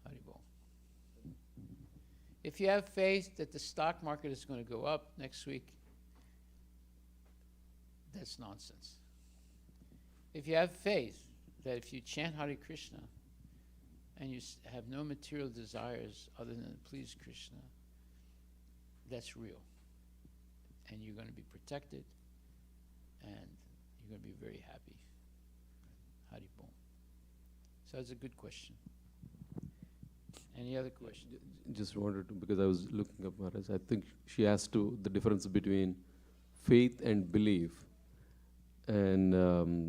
Okay. Haribol. If you have faith that the stock market is going to go up next week, that's nonsense. If you have faith that if you chant Hare Krishna and you have no material desires other than to please Krishna, that's real. And you're going to be protected and you're going to be very happy. Haribol. So that's a good question. Any other question? Just wanted to, because I was looking up Maharaj, I think she asked the difference between faith and belief. And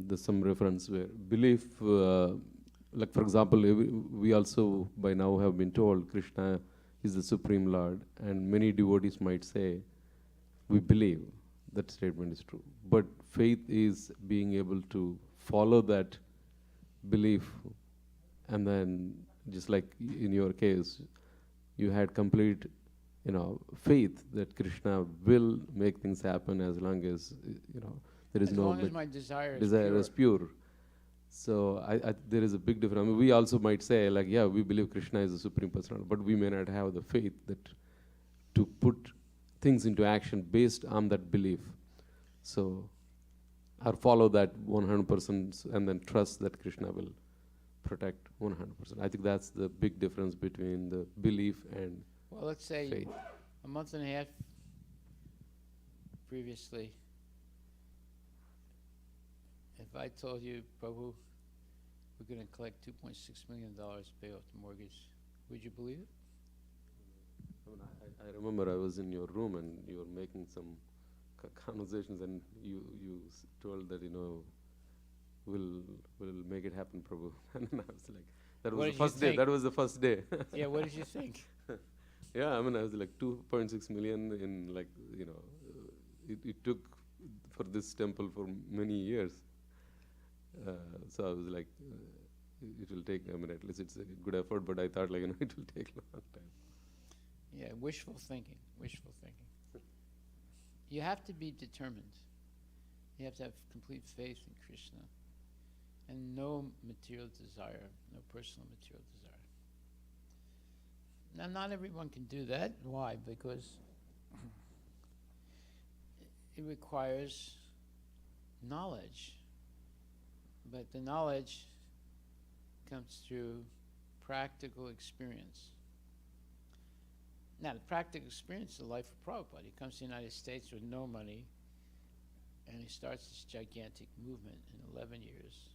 there's some reference where belief, like for example, we also by now have been told Krishna is the Supreme Lord, and many devotees might say, we believe that statement is true. But faith is being able to follow that belief, and then just like in your case, you had complete, faith that Krishna will make things happen as long as, there is as long as my desire is pure. So there is a big difference. I mean, we also might say, like, yeah, we believe Krishna is the Supreme Personality, but we may not have the faith that to put things into action based on that belief. So, or follow that 100% and then trust that Krishna will protect 100%. I think that's the big difference between the belief and well, let's say faith. A month and a half previously, if I told you, Prabhu, we're going to collect $2.6 million to pay off the mortgage, would you believe it? I remember I was in your room and you were making some conversations, and you told that we'll make it happen, Prabhu. And I was like, that was the first day. That was the first day. Yeah, what did you think? Yeah, I mean, I was like 2.6 million in it took for this temple for many years. So I was like, it will take, I mean, at least it's a good effort, but I thought it will take a long time. Yeah, wishful thinking. You have to be determined. You have to have complete faith in Krishna and no material desire, no personal material desire. Now, not everyone can do that. Why? Because it requires knowledge. But the knowledge comes through practical experience. Now, the practical experience is the life of Prabhupada. He comes to the United States with no money, and he starts this gigantic movement in 11 years.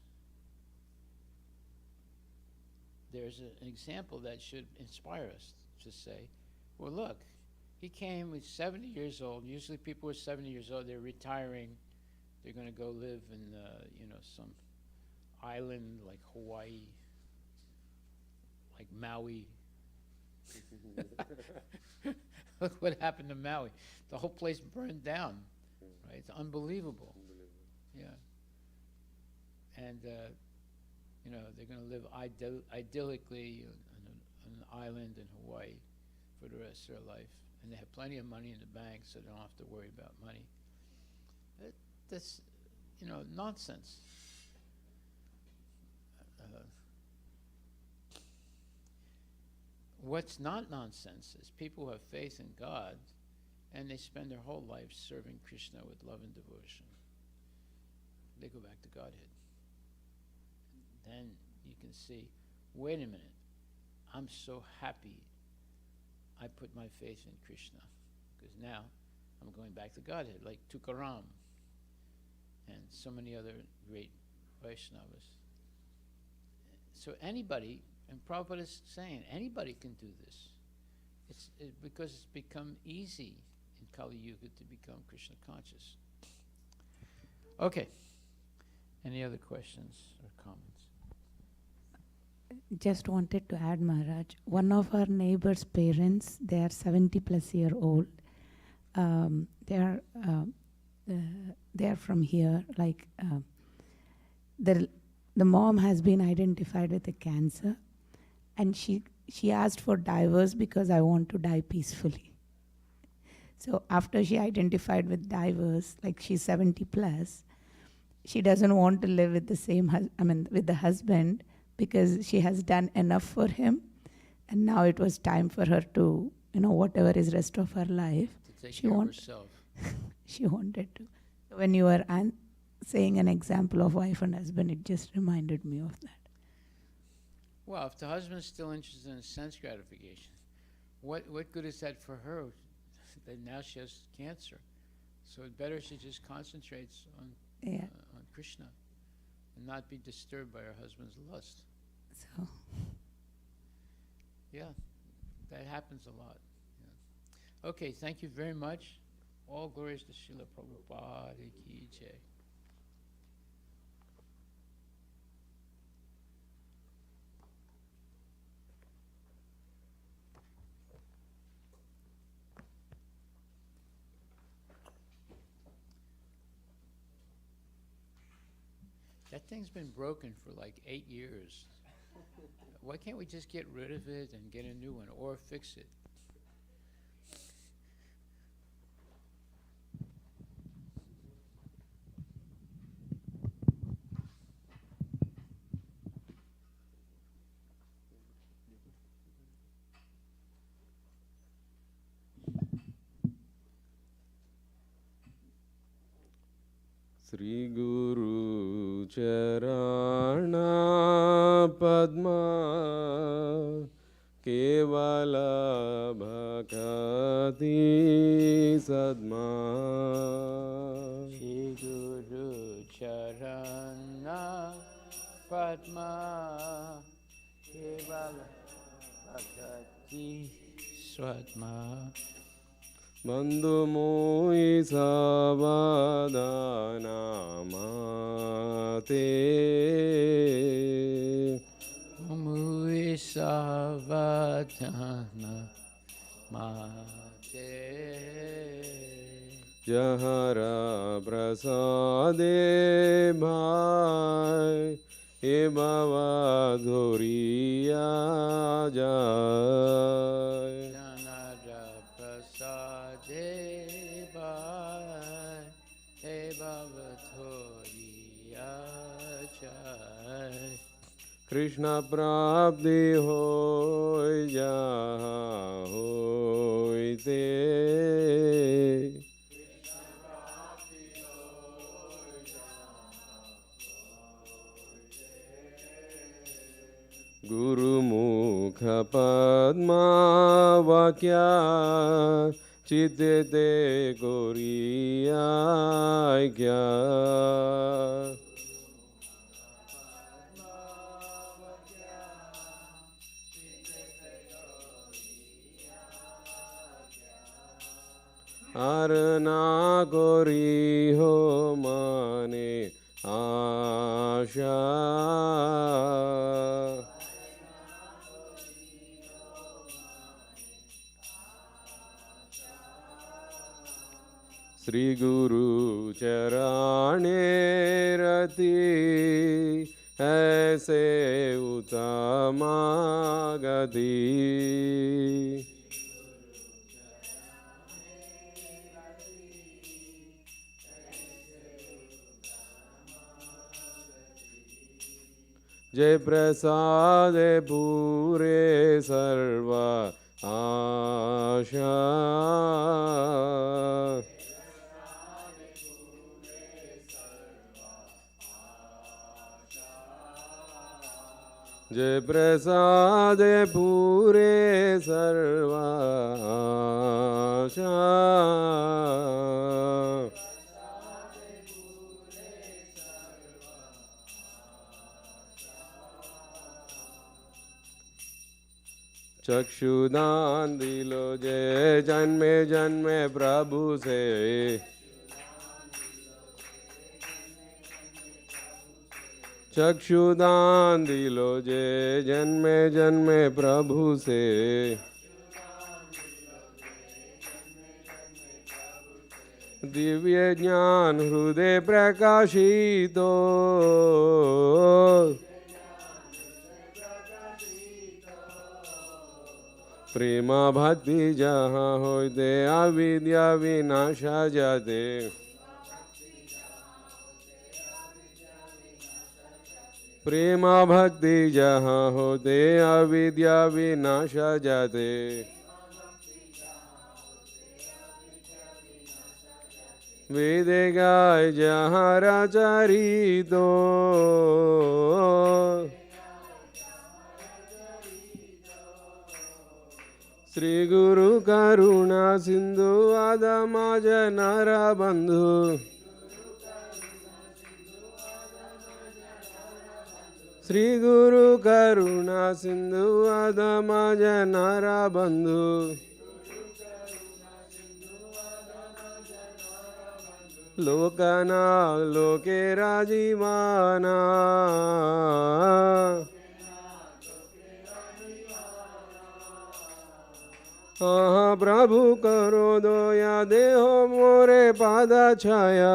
There's an example that should inspire us to say, well, look, he came with 70 years old. Usually people who are 70 years old, they're retiring. They're going to go live in, some island like Hawaii, like Maui. Look what happened to Maui. The whole place burned down, right? It's unbelievable. Yeah. And, you know, they're going to live idyllically on an island in Hawaii for the rest of their life. And they have plenty of money in the bank, so they don't have to worry about money. That's, you know, nonsense. What's not nonsense is people who have faith in God and they spend their whole life serving Krishna with love and devotion. They go back to Godhead. Then you can see, wait a minute, I'm so happy I put my faith in Krishna, because now I'm going back to Godhead, like Tukaram and so many other great Vaishnavas. So anybody, and Prabhupada is saying, anybody can do this. Because it's become easy in Kali Yuga to become Krishna conscious. Okay. Any other questions or comments? Just wanted to add, Maharaj, one of our neighbor's parents, they are 70+ year old. They are from here. Like the mom has been identified with a cancer, and she asked for divorce because I want to die peacefully. So after she identified with divorce, like she's 70+, she doesn't want to live with the same with the husband, because she has done enough for him, and now it was time for her to, you know, whatever is rest of her life, To take care of herself. she wanted to. When you were saying an example of wife and husband, it just reminded me of that. Well, if the husband's still interested in sense gratification, what good is that for her? That now she has cancer. So it's better she just concentrates on Krishna and not be disturbed by her husband's lust. So. Yeah, that happens a lot. Yeah. Okay, thank you very much. All glories to Srila Prabhupada ki jai. That thing's been broken for like 8 years. Why can't we just get rid of it and get a new one, or fix it? Sri Guru Charana Padma Kevala Bhakati Sadma Shri Guru Charana Padma Kevala Bhakati Swadma Bandhu Moi Savadana Mate Mui Savadana Mate Jahara Prasade Bhai Ebava Dhuriya Jai Janara Prasade Bhai Ebava Dhuriya Jai Krishna Prabdi Hoy Jaha Hoy Te Guru Mukha Padma Vakya Chitte Goriya Kya Arna Gori Ho Mane आशा श्री गुरु चराणे रति ऐसे उत्तमा गति जय प्रसाद पूरे सर्व आशा जय प्रसाद पूरे सर्व आशा चक्षुदान दिलो जय जन्मे जन्मे प्रभु से चक्षुदान दिलो जय जन्मे जन्मे प्रभु से दिव्य ज्ञान हृदय प्रकाशितो प्रेम भक्ति जहाँ हो दे अविद्या विनाशा जाते प्रेम भक्ति जहाँ होते अविद्या विनाशा जाते वेद गाय जहाँ राचारितो श्री गुरु करुणा सिंधु आदमा जनरा बंधु श्री गुरु करुणा सिंधु आदमा जनरा बंधु लोकना लोके राजीवाना हाँ प्रभु करो दया देहो मोरे पादा छाया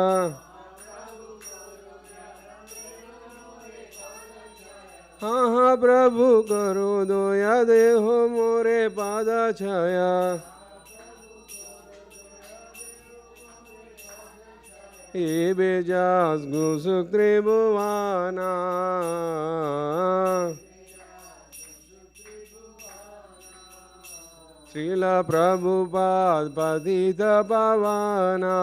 हाँ प्रभु करो दया देहो मोरे पादा छाया ये बेजास गुसुक त्रिभुवाना श्रीला प्रभुपाद पतित पावना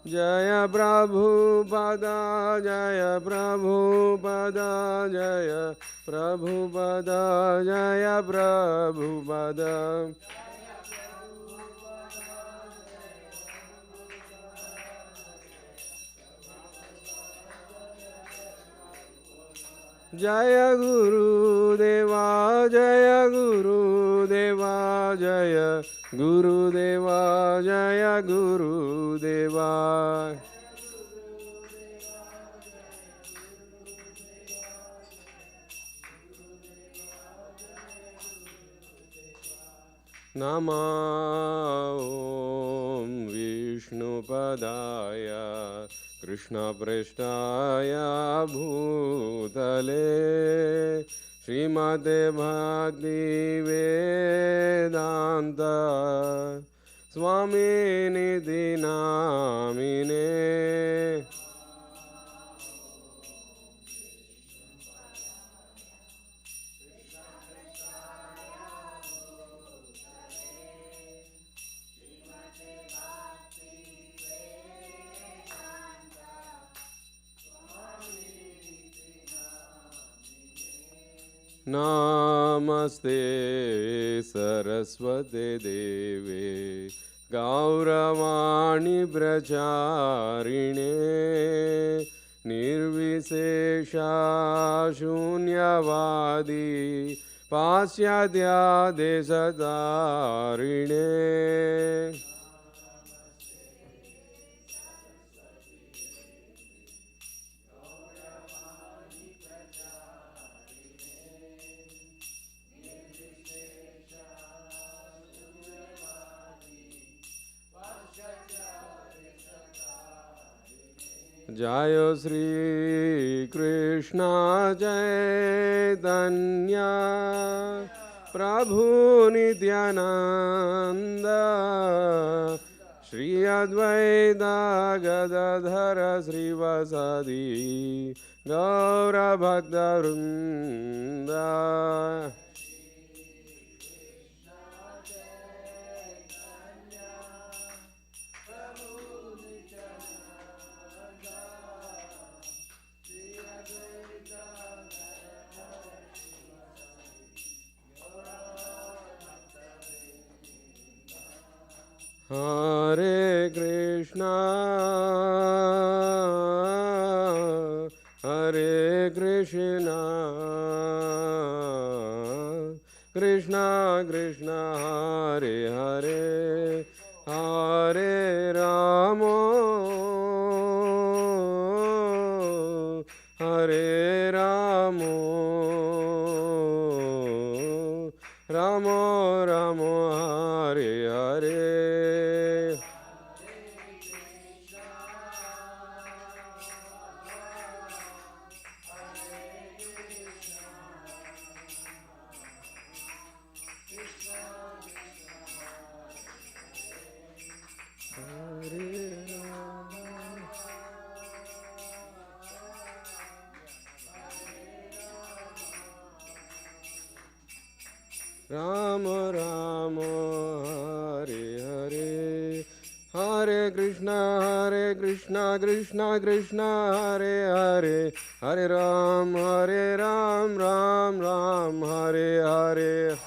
जय प्रभुपदा जय प्रभुपदा जय प्रभुपदा जय प्रभुपदा जय गुरुदेवा जय गुरुदेवा जय गुरुदेवा जय गुरुदेवा नमो ॐ विष्णुपदाय कृष्णपृष्ठाय भूतले श्रीमते भक्तिवेदान्त स्वामिनिति नामिने नमस्ते सरस्वते देवे गौरवाणी प्रचारिणे निर्विशेषा शून्यवादी पाश्चात्यादेशतारिणे Jayo Sri Krishna Chaitanya Prabhu Nityananda Shri Advaita Gadadhara Srivasadi Gaura Bhakta Vrinda. Hare Krishna, Hare Krishna, Krishna Krishna, Hare Hare, Hare Rama, Hare Rama, Rama Rama, Hare Hare. Rama Rama, Hare Hare, Hare Krishna, Krishna Krishna, Hare Hare, Hare Ram, Ram Ram, Hare Hare.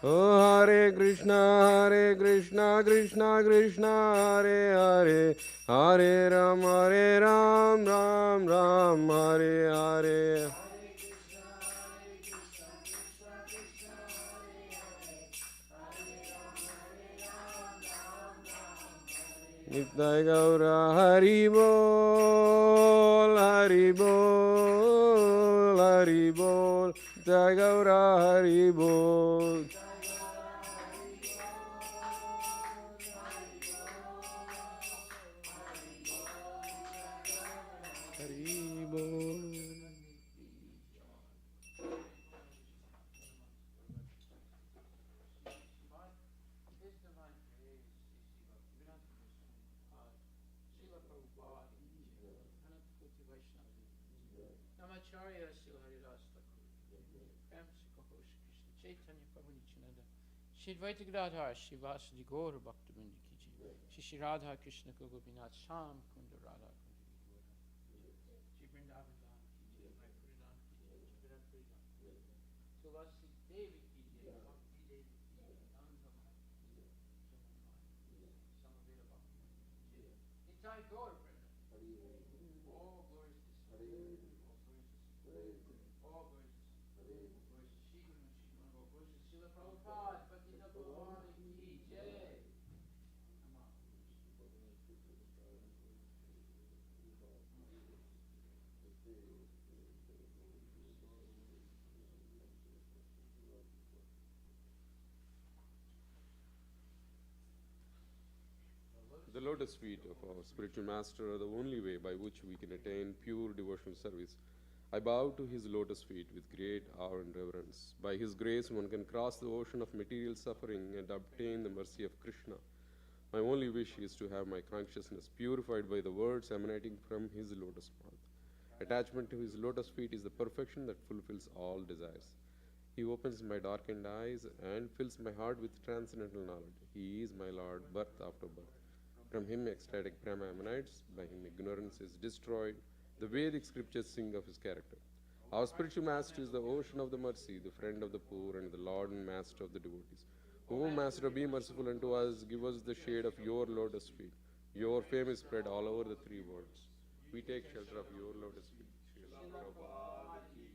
Oh, Hare Krishna, Krishna Krishna, Hare Hare, Hare Ram, Ram Ram, Hare Hare. Nitai Gaura Hari Bol, Hari Bol, Hari Bol, Nitai Gaura Hari Bol. Hari Bol. Namacharya Srila Haridas Thakur, Prem Sikahosh Krishna Chaitanya Prabhu Nityananda, Shri Advaita Gadadhar Srivasadi Gaur Bhaktivinoda Ki Jai, Shri Radha Krishna Gopinath Sham Kunda Radha Kunda Shri Vrindavan Dham Ki Jai, Mayapuri Dham Ki Jai, Jagatpuri Dham Ki Jai, Tulasi Devi Ki Jai, Bhakti Devi Ki Jai, Nanda Maha Ki Jai, Samaveda Bhakti Ki Jai, Nitai Gaur Prema. All glories to Sri, all glories to Sri, all glories to Sri, glories to Sri Guru, all glories to Srila Prabhupada, Patita Bhavani Ki Jai. The lotus feet of our spiritual master are the only way by which we can attain pure devotional service. I bow to his lotus feet with great awe and reverence. By his grace, one can cross the ocean of material suffering and obtain the mercy of Krishna. My only wish is to have my consciousness purified by the words emanating from his lotus path. Attachment to his lotus feet is the perfection that fulfills all desires. He opens my darkened eyes and fills my heart with transcendental knowledge. He is my Lord, birth after birth. From him ecstatic prema emanates, by him ignorance is destroyed. The Vedic scriptures sing of his character. Our spiritual master is the ocean of the mercy, the friend of the poor, and the Lord and master of the devotees. O Master, be merciful unto us, give us the shade of your lotus feet. Your fame is spread all over the three worlds. We take shelter of your lotus feet. Srila Prabhupada ki